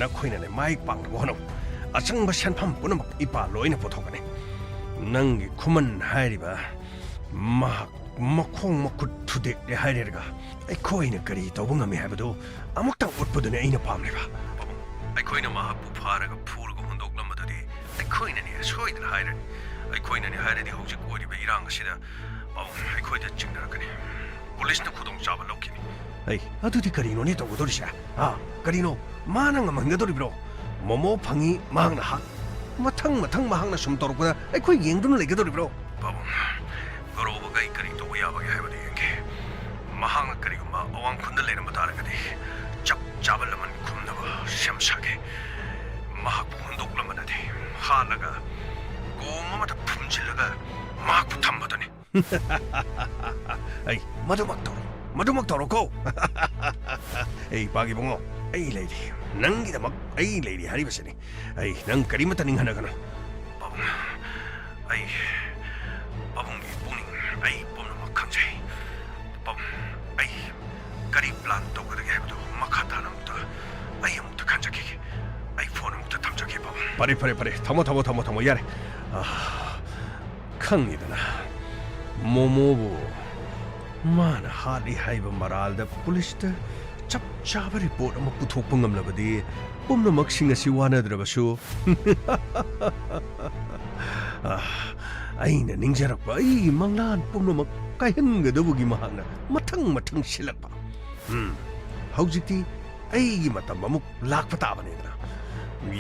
ꯅꯈꯣꯏꯅꯅꯦ ꯃꯥꯏ ꯄꯥꯛꯅꯕ ꯍꯣꯠꯅꯧ ꯑꯆꯪꯕ ꯁꯦꯟꯐꯝ ꯄꯨꯝꯅꯃꯛ ꯏꯄꯥ ꯂꯣꯏꯅ ꯄꯨꯊꯣꯛꯀꯅꯤ ꯅꯪꯒꯤ ꯈꯨꯃꯟ ꯍꯥꯏꯔꯤꯕ ꯃꯍꯥꯛ ꯃꯈꯣꯡ ꯃꯈꯨꯠ ꯊꯨꯗꯦꯛꯂꯦ ꯍꯥꯏꯔꯒ ꯑꯩꯈꯣꯏꯅ ꯀꯔꯤ ꯇꯧꯕ ꯉꯝꯃꯤ ꯍꯥꯏꯕꯗꯨ ꯑꯃꯨꯛꯇꯪ ꯎꯠꯄꯗꯨꯅꯦ ꯑꯩꯅ ꯄꯥꯝꯂꯤꯕ ꯑꯩꯈꯣꯏꯅ ꯃꯍꯥꯛꯄꯨ ꯐꯥꯔꯒ ꯐꯨꯔꯒ ꯍꯨꯟꯗꯣꯛꯂꯝꯕꯗꯨꯗꯤ ꯑꯩꯈꯣꯏꯅꯅꯦ ꯁꯣꯏꯗꯅ ꯍꯥꯏꯔꯅꯤ ꯑꯩꯈꯣꯏꯅꯅꯦ ꯍꯥꯏꯔꯗꯤ ꯍꯧꯖꯤꯛ ꯑꯣꯏꯔꯤꯕ ꯏꯔꯥꯡ ꯑꯁꯤꯗ ꯑꯩꯈꯣꯏꯗ ꯆꯤꯡꯅꯔꯛꯀꯅꯤ ꯄꯨꯂꯤꯁꯅ ꯈꯨꯗꯣꯡꯆꯥꯕ ꯂꯧꯈꯤꯅꯤ ꯑꯗꯨꯗꯤ ꯀꯔꯤꯅꯣꯅꯦ ꯇꯧꯒꯗꯧꯔꯤꯁꯦ ꯀꯔꯤꯅೋ ꯃꯥꯅ ꯉꯝꯍꯟꯒꯗꯧꯔꯤꯕ꯭ꯔꯣ ꯃꯣꯃꯣ ꯐꯪꯉꯤ ꯃꯍꯥꯛꯅ ꯃꯊꯪ ꯃꯍꯥꯛꯅ ꯁꯨꯝ ꯇꯧꯔꯛꯄꯗ ꯑꯩꯈꯣꯏ ꯌꯦꯡꯗꯨꯅ ꯂꯩꯒꯗꯧꯔꯤꯕ꯭ꯔꯣ ꯄꯥꯕꯨꯡ ꯒꯣꯔꯣꯕꯒ ꯑꯩ ꯀꯔꯤ ꯇꯧꯕ ꯌꯥꯕꯒꯦ ꯍꯥꯏꯕꯗꯨ ꯌꯦꯡꯒꯦ ꯃꯍꯥꯛꯅ ꯀꯔꯤꯒꯨꯝꯕ ꯑꯋꯥꯡꯈꯨꯜꯗ ꯂꯩꯔꯝꯕ ꯇꯥꯔꯒꯗꯤ ꯆꯞ ꯆꯥꯕ ꯂꯃꯟ ꯈꯨꯝꯅꯕ ꯁꯦꯝ ꯁꯥꯒꯦ ꯃꯍꯥꯛꯄꯨ ꯍꯨꯟꯗꯣꯛꯂꯝꯕꯅꯗꯤ ꯍꯥꯠꯂꯒ ꯀꯣꯝ ꯑꯃꯗ ꯐꯨꯝꯖꯤꯜꯂꯒ ꯃꯍꯥꯛꯄꯨ ꯊꯝꯕꯗꯨꯅꯤ ꯃꯗꯨꯃꯛ ꯇꯧꯔꯣꯀꯣ ꯄꯥꯒꯤꯕꯨꯡꯉꯣ ꯑꯩ ꯂꯩꯔꯤ ꯅꯪꯒꯤꯗꯃꯛ ꯑꯩ ꯂꯩꯔꯤ ꯍꯥꯏꯔꯤꯕꯁꯤꯅꯤ ꯅꯪ ꯀꯔꯤꯃꯠꯇ ꯅꯤꯡꯍꯟꯅꯒꯅꯨ ꯄꯥꯕꯨꯡ ꯄꯥꯕꯨꯡꯒꯤ ꯄꯨꯛꯅꯤꯡ ꯑꯩ ꯄꯨꯝꯅꯃꯛ ꯈꯪꯖꯩ ꯄꯥꯕꯨꯡ ꯑꯩ ꯀꯔꯤ ꯄ꯭ꯂꯥꯟ ꯇꯧꯒꯗꯒꯦ ꯍꯥꯏꯕꯗꯨ ꯃꯈꯥ ꯇꯥꯅ ꯑꯃꯨꯛꯇ ꯈꯟꯖꯈꯤꯒꯦ ꯑꯩ ꯐꯣꯟ ꯑꯃꯨꯛꯇ ꯊꯝꯖꯒꯦ ꯄꯥꯕꯨꯡ ꯐꯔꯦ ꯊꯝꯃꯣ ꯌꯥꯔꯦ ꯈꯪꯉꯤꯗꯅ ꯃꯣꯃꯣꯕꯨ ꯃꯥꯅ ꯍꯥꯠꯂꯤ ꯍꯥꯏꯕ ꯃꯔꯥꯜꯗ ꯄꯨꯂꯤꯁꯇ ꯆꯞ ꯆꯥꯕ ꯔꯤꯄꯣꯔꯠ ꯑꯃ ꯄꯨꯊꯣꯛꯄ ꯉꯝꯂꯕꯗꯤ ꯄꯨꯝꯅꯃꯛꯁꯤꯡ ꯑꯁꯤ ꯋꯥꯅꯗ꯭ꯔꯕꯁꯨ ꯑꯩꯅ ꯅꯤꯡꯖꯔꯛꯄ ꯑꯩꯒꯤ ꯃꯪꯂꯥꯟ ꯄꯨꯝꯅꯃꯛ ꯀꯥꯏꯍꯟꯒꯗꯧꯕꯒꯤ ꯃꯍꯥꯛꯅ ꯃꯊꯪ ꯁꯤꯜꯂꯛꯄ ꯍꯧꯖꯤꯛꯇꯤ ꯑꯩꯒꯤ ꯃꯇꯝ ꯑꯃꯨꯛ ꯂꯥꯛꯄ ꯇꯥꯕꯅꯤꯗꯅ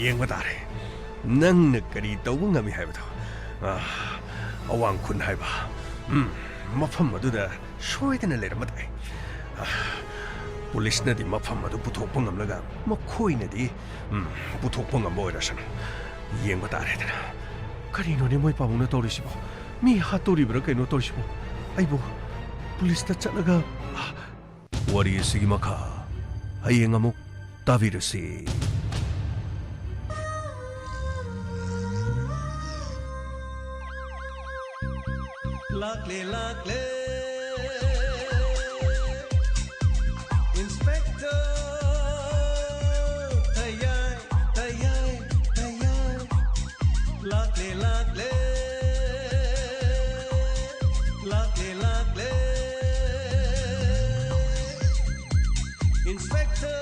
ꯌꯦꯡꯕ ꯇꯥꯔꯦ ꯅꯪꯅ ꯀꯔꯤ ꯇꯧꯕ ꯉꯝꯃꯤ ꯍꯥꯏꯕꯗꯣ ꯑꯋꯥꯡꯈꯨꯜ ꯍꯥꯏꯕ ꯃꯐꯝ ꯑꯗꯨꯗ ꯁꯣꯏꯗꯅ ꯂꯩꯔꯝꯕ ꯇꯥꯏ पुलिसनदी मफम अदु पुथोकपं ngамलगा मखोइनदी पुथोकपं ngam बोइरासन येंग बतारेदना करिनोने मोइ पाबुना तोरिसिबो मी हातोरिब्रा कइनो तोरिसिबो आइबो पुलिसता चलगा वारी सिगी मखा हयेंग अमुक ताबिरसी Lakle Inspector Tayai Lakle Inspector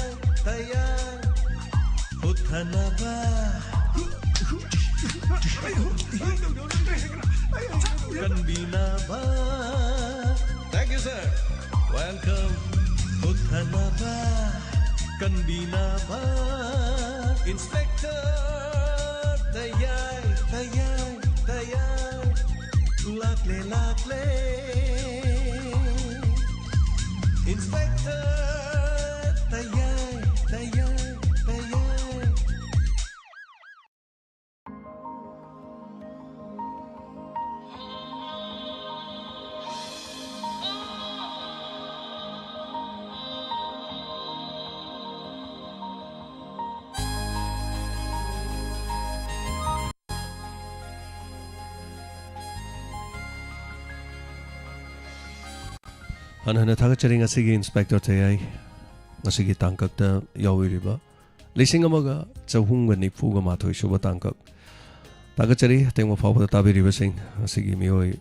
Tayai Uthanaba Kanbinaba. Thank you, sir. Welcome. Uthanaba. Kanbinaba. Inspector. Tayai. Lakle. Inspector. Tayai. Hana thagachari ngasigi Inspector Tayai ngasigi tangkakta yawiriba lising amaga chahunga nifuga mathoi suba tangkak thagachari tengwa phawda tabiriba sing ngasigi mioi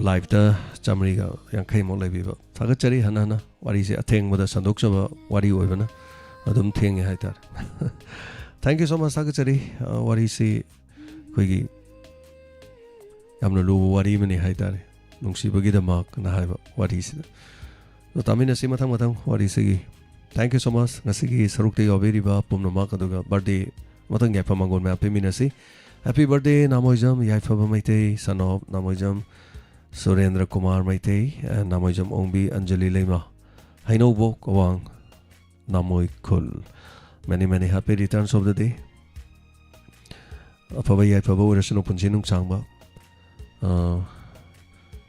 live ta chamriga yankhai mo lebiba thagachari hana wari se athengmada sandokchaba wari oibana adum thenge haitar thank you so much thagachari wari se koigi yamna lu wari mani haitare NUNGSHIBAGEEDAMAK na haiba wari sida so tamina si mathang wari sigi thank you so much ngasigi sarukte yoberiba pumnamak aduga birthday mathang yaifa mangon ma pemina si happy birthday namoijam yaifa maitei sanob namoijam Surendra Kumar maitei and namoijam ongbi Anjali Leima hainobo kawang namoi khul many happy returns of the day afaba yaifa bo resno punjinung changba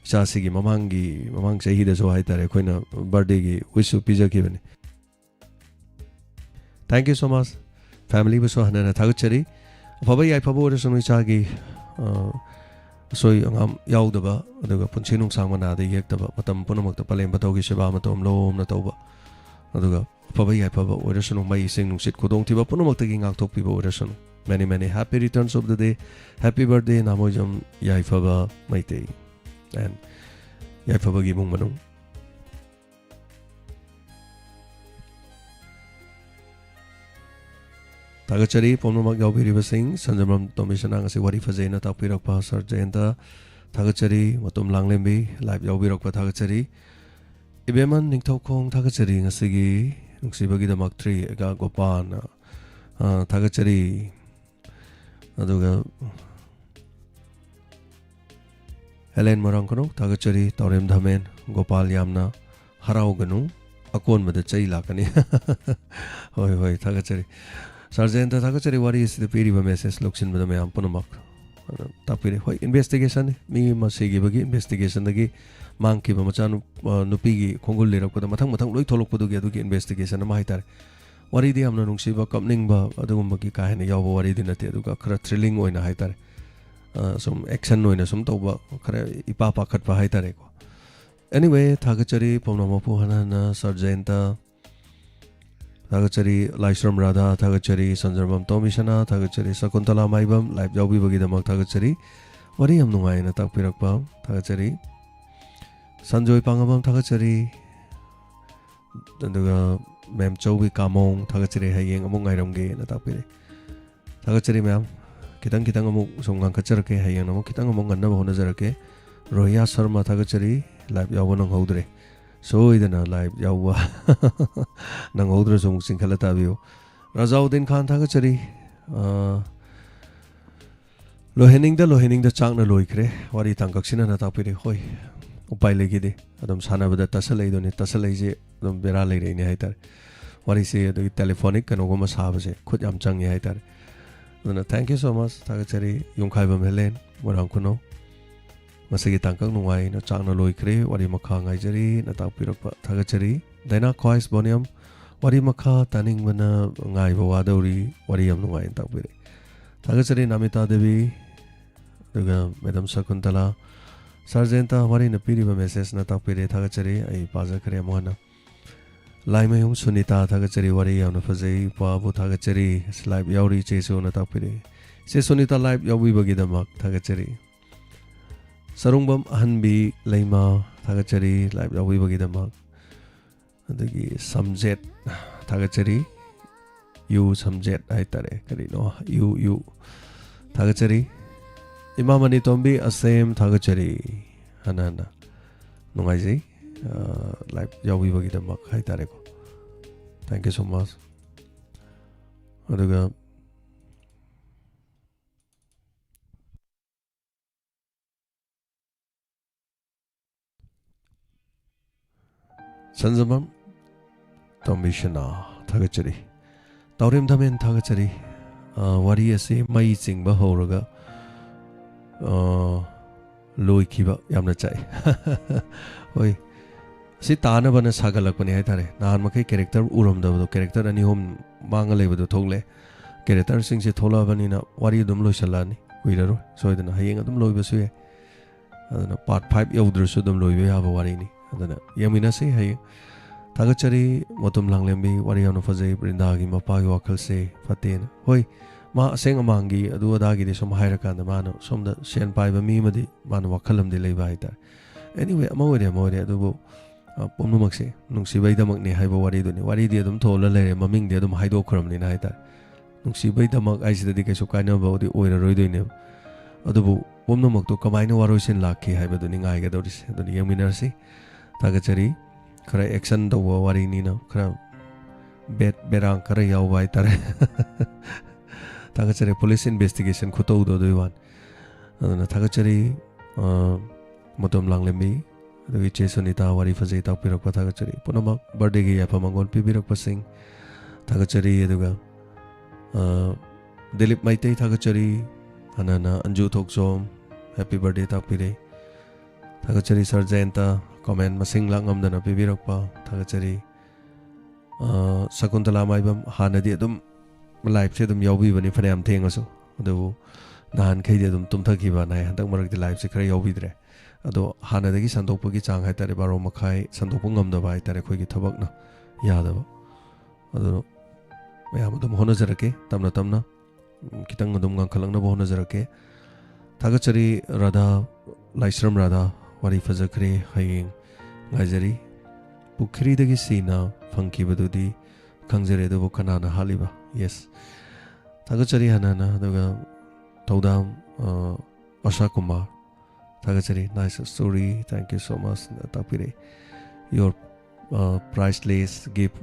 Chasigi mamang sahi da so haitare koina birthday gi wish pizza kibani thank you so much family bu so hanana thagachari phabai ai phabo re sunu chagi soi angam yaudaba aduga punchinung sangmana da yektaba matam punamak ta palem batawgi seba matom lom na tawba aduga phabai ai phabo ore sunu mai sing nungsit kodong thiba punamak ta gi ngak thok piba ore sunu many happy returns of the day happy birthday namojam yai phaba maitei and yaifabagi mung manung Tagachari pomnamak yaubiriba sing sanjamram tomishana ngasi wari fazena takpirakpa sarjayanta Tagachari matum langlembi live yaubirakpa Tagachari ibeman ningthaukhong Tagachari ngasigi NUNGSHIBAGEEDAMAK 3 ega gopan Tagachari aduga Helen Marangkano, Tagachari, Torem Dhamen, Gopal Yamna, Harauganu, Akon with the Chailakani. Hoi, Tagachari. Sergeant Tagachari, what is the period of message looks in with the Mampunamak? Tapiri, investigation, me must say give investigation the gay monkey, Mamachan, Nupigi, Kongulira, Matang, Loitoloku to get investigation, a mitre. What is the Amnungshiba coming ba, Adumaki Kahani, Yawa, what is in a Teduka, thrilling or in a highter. Some action no in some toba ipapa kat pa haitare ko anyway Tagachari pomnamapu hanana sarjenta Tagachari Laishram Radha Tagachari Sanjarbam Tomishana Tagachari Sakuntala Maibam live yaubibagidamak Tagachari wari yam nungai na takpirakpa Tagachari Sanjoy Pangabam Tagachari aduga mem Chaubi Kamong Tagachari hayeng among ngairamge na takpire Tagachari ma'am kitang amuk songang kacharake hayang namuk kitang among ganna bahona jarake Roya Sharma Tagachari live yawa nang hodre so idana live yawa nang hodre so muk singkhala tabiyo Razauddin Khan Tagachari lohening da changna loikre wari tangkaksina na tapire hoi upai legide adum sanabada tasalai je adum bera leire ni haitar wari se adu telephonic kano goma sabase khut yam chang ye haitar aduna thank you so much thagachari yungkhai bam helen warang kuno masagi tangkang nungai na changna loikre wari makha ngai jari na takpirakpa thagachari daina khois boniam wari makha taning bana ngai bawa dauri wari yam nungai takpire thagachari namita devi duga madam sakuntala sarjenta wari na piri ba message na takpire thagachari ai paja khare mohana laimayung sunita thagachari wari yam na fazai pa bu thagachari live yauri cheso na takpire se sunita live yawi bagidamak thagachari sarungbam ahanbi leima thagachari live yawi bagidamak adagi samjet thagachari you samjet aitare kari no you thagachari imamani tombi asem thagachari hanana nungai ji live yawi bagidamak aitare ko thank you so much aduga sanzamam tombishana thagachari taurim dhamen thagachari wari ase mai chingba horaga loi khiba yamna chai oi si tana bana sagalakpani haitare nan makai character uram da character ani hom manga lebadu thogle character sing se thola bani na wari dum loisalani kuiraro soidana hayeng adum loibasu ye adana part 5 yaudrusu dum loibe haba wari ni adana yamina se hay thagachari motum langlembi wari yamna fazai brindagi mapagi wakal se faten hoi ma aseng amangi adu adagi de som hairaka na mano somda sen pai ba mi madi mano wakalam de leiba haita anyway amawre adu pomnu makse nungsibai damak ne haiba wari duni wari de adum thola lere maming de adum haido khram ni na haita nungsibai damak aisida de keso kaina baudi oira roidoine adubu pomnu makto kamaina waroisen lakhi haiba duni ngai ga doris aduni yaminarsi thagachari khara action do wari ni na khara bet berang khara yaw bai tare thagachari police investigation khuto do doiwan aduna thagachari motom langlembi adugi chesonita wari fazai tak pirak pa thagachari punamak birthday gi apa mangon pibirak pasing thagachari aduga dilip maitei thagachari anana anju thoksom happy birthday tak pire thagachari sarjenta comment masing langam dana pibirak pa thagachari sakuntala maibam hanadi adum live se dum yawbi bani phariam thengaso adu nahan khaide dum tumthaki ba nai handak marak di live se khara yawbi dre ado hanadagi sandokpagi chang haitare baro makhai sandokpu ngamda ba haitare khoi gi thabak na yadaba ado mayam dum honajarake tamna kitang dum ngangkhalang na honajarake thagachari radha laisram radha wari fajakre hayeng ngajari pukhri dagi sina phangki badudi khangjare do kanana haliba yes thagachari hanana daga todam asha kumar thagachari nice story thank you so much tapire your priceless gift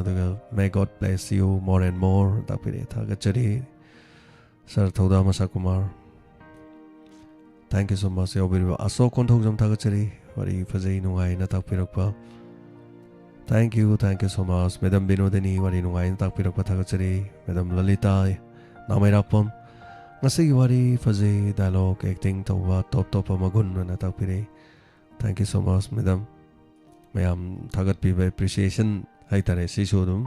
daga may god bless you more and more tapire thagachari sir todam asha kumar thank you so much yo biriba aso konthok jam thagachari wari fazai nungai na tapirakpa thank you so much madam binodani wari nungai na takpirakpa thagachari madam lalita namairapam ngasigi wari fazai dialogue acting tawwa top amagun na takpire thank you so much madam mayam thagat pi appreciation haitare sisu dum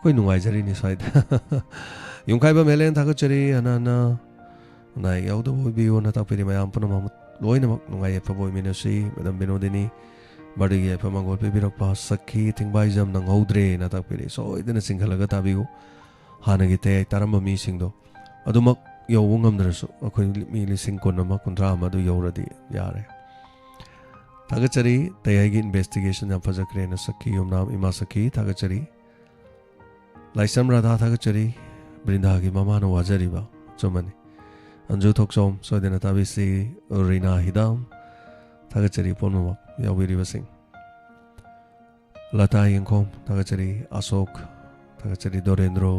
koi nungai jari ni side yungkai ba melen thagachari anana nai yaudo boy na takpire mayam punama loina mak nungai pa boy minasi madam binodani badi ge pa mangol pe birak pa sakhi thingbai jam nang hodre na takpire so idena singhalaga tabigu hanagi te taramba mi singdo adumak yau ngamdrasu akhoi mi lising konama kundra amadu yauradi yare thagachari tayai gi investigation ya fajakre na sakhi yumnam ima sakhi thagachari laisam radha thagachari brinda gi mama no wajari ba chomani anju thoksom soidena tabisi rina hidam thagachari ponuma yawiri basing lata yengkom thagachari asok thagachari dorendro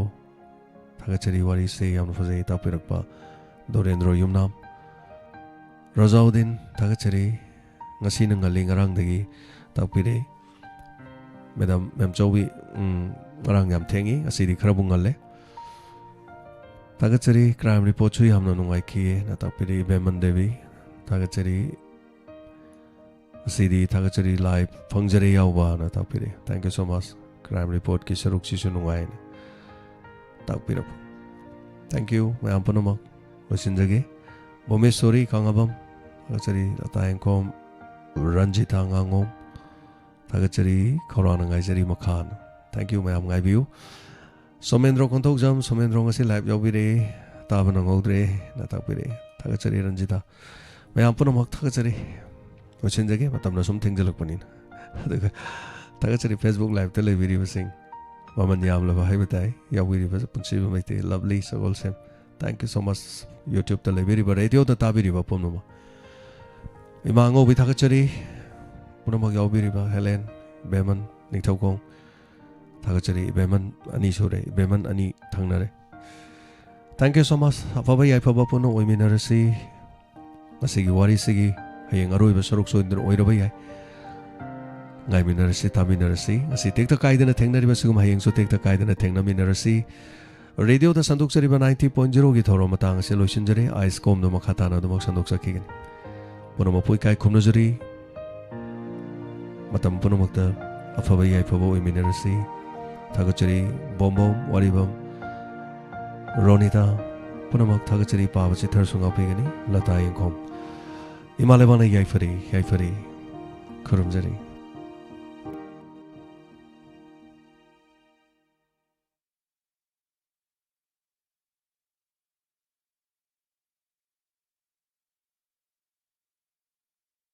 thagachari wari se yam fazai tapirakpa dorendro yumnam razaudin thagachari ngasi nang ngaling ngarang dagi takpire madam mem chowi ngarang yam thengi asidi kharabung ngalle tagachari crime report chui hamna nungai ki na takpire beman devi tagachari asidi tagachari live phangjare yawba na takpire thank you so much crime report ki saruk si sunungai takpire thank you mayam panamak losinjage bomesori kangabam tagachari atayengkom ranjita ngangom tagachari khorana ngaijari makhan thank you mayam ngaibiu somendro kontok jam somendro ngasi live yawbire tabana ngodre na takpire tagachari ranjita mayam punamak tagachari losinjage matamna sum thengjalak panin aduga tagachari facebook live te lebiri basing maman yam laba haibatai yawbiri bas punchi baite lovely sagol sem thank you so much YouTube te lebiri ba radio ta tabiri ba pomnoma imango bi tagachari punamak yawbiri ba Helen Beman ningthokong tagachari Beman ani sore Beman ani thangnare thank you so much afaba yai phaba puno oiminarasi ngasigi wari sigi hayeng aroi ba saruk soindro oiraba yai ngai minarasi taminarasi ngasi tekta kaidana thengnari ba sugum hayeng so tekta kaidana thengna minarasi radio da sanduk sari ba 90.0 gi thoro matang se loisinjare ice com no makhata na do mak sanduk sakigani puno mapui kai khumnajari matam puno makta afaba yai phaba oiminarasi tagachari bombom waribam ronita puno mak tagachari pabachi tharsunga pegani lata yengkom imalebana yai fari khurumjari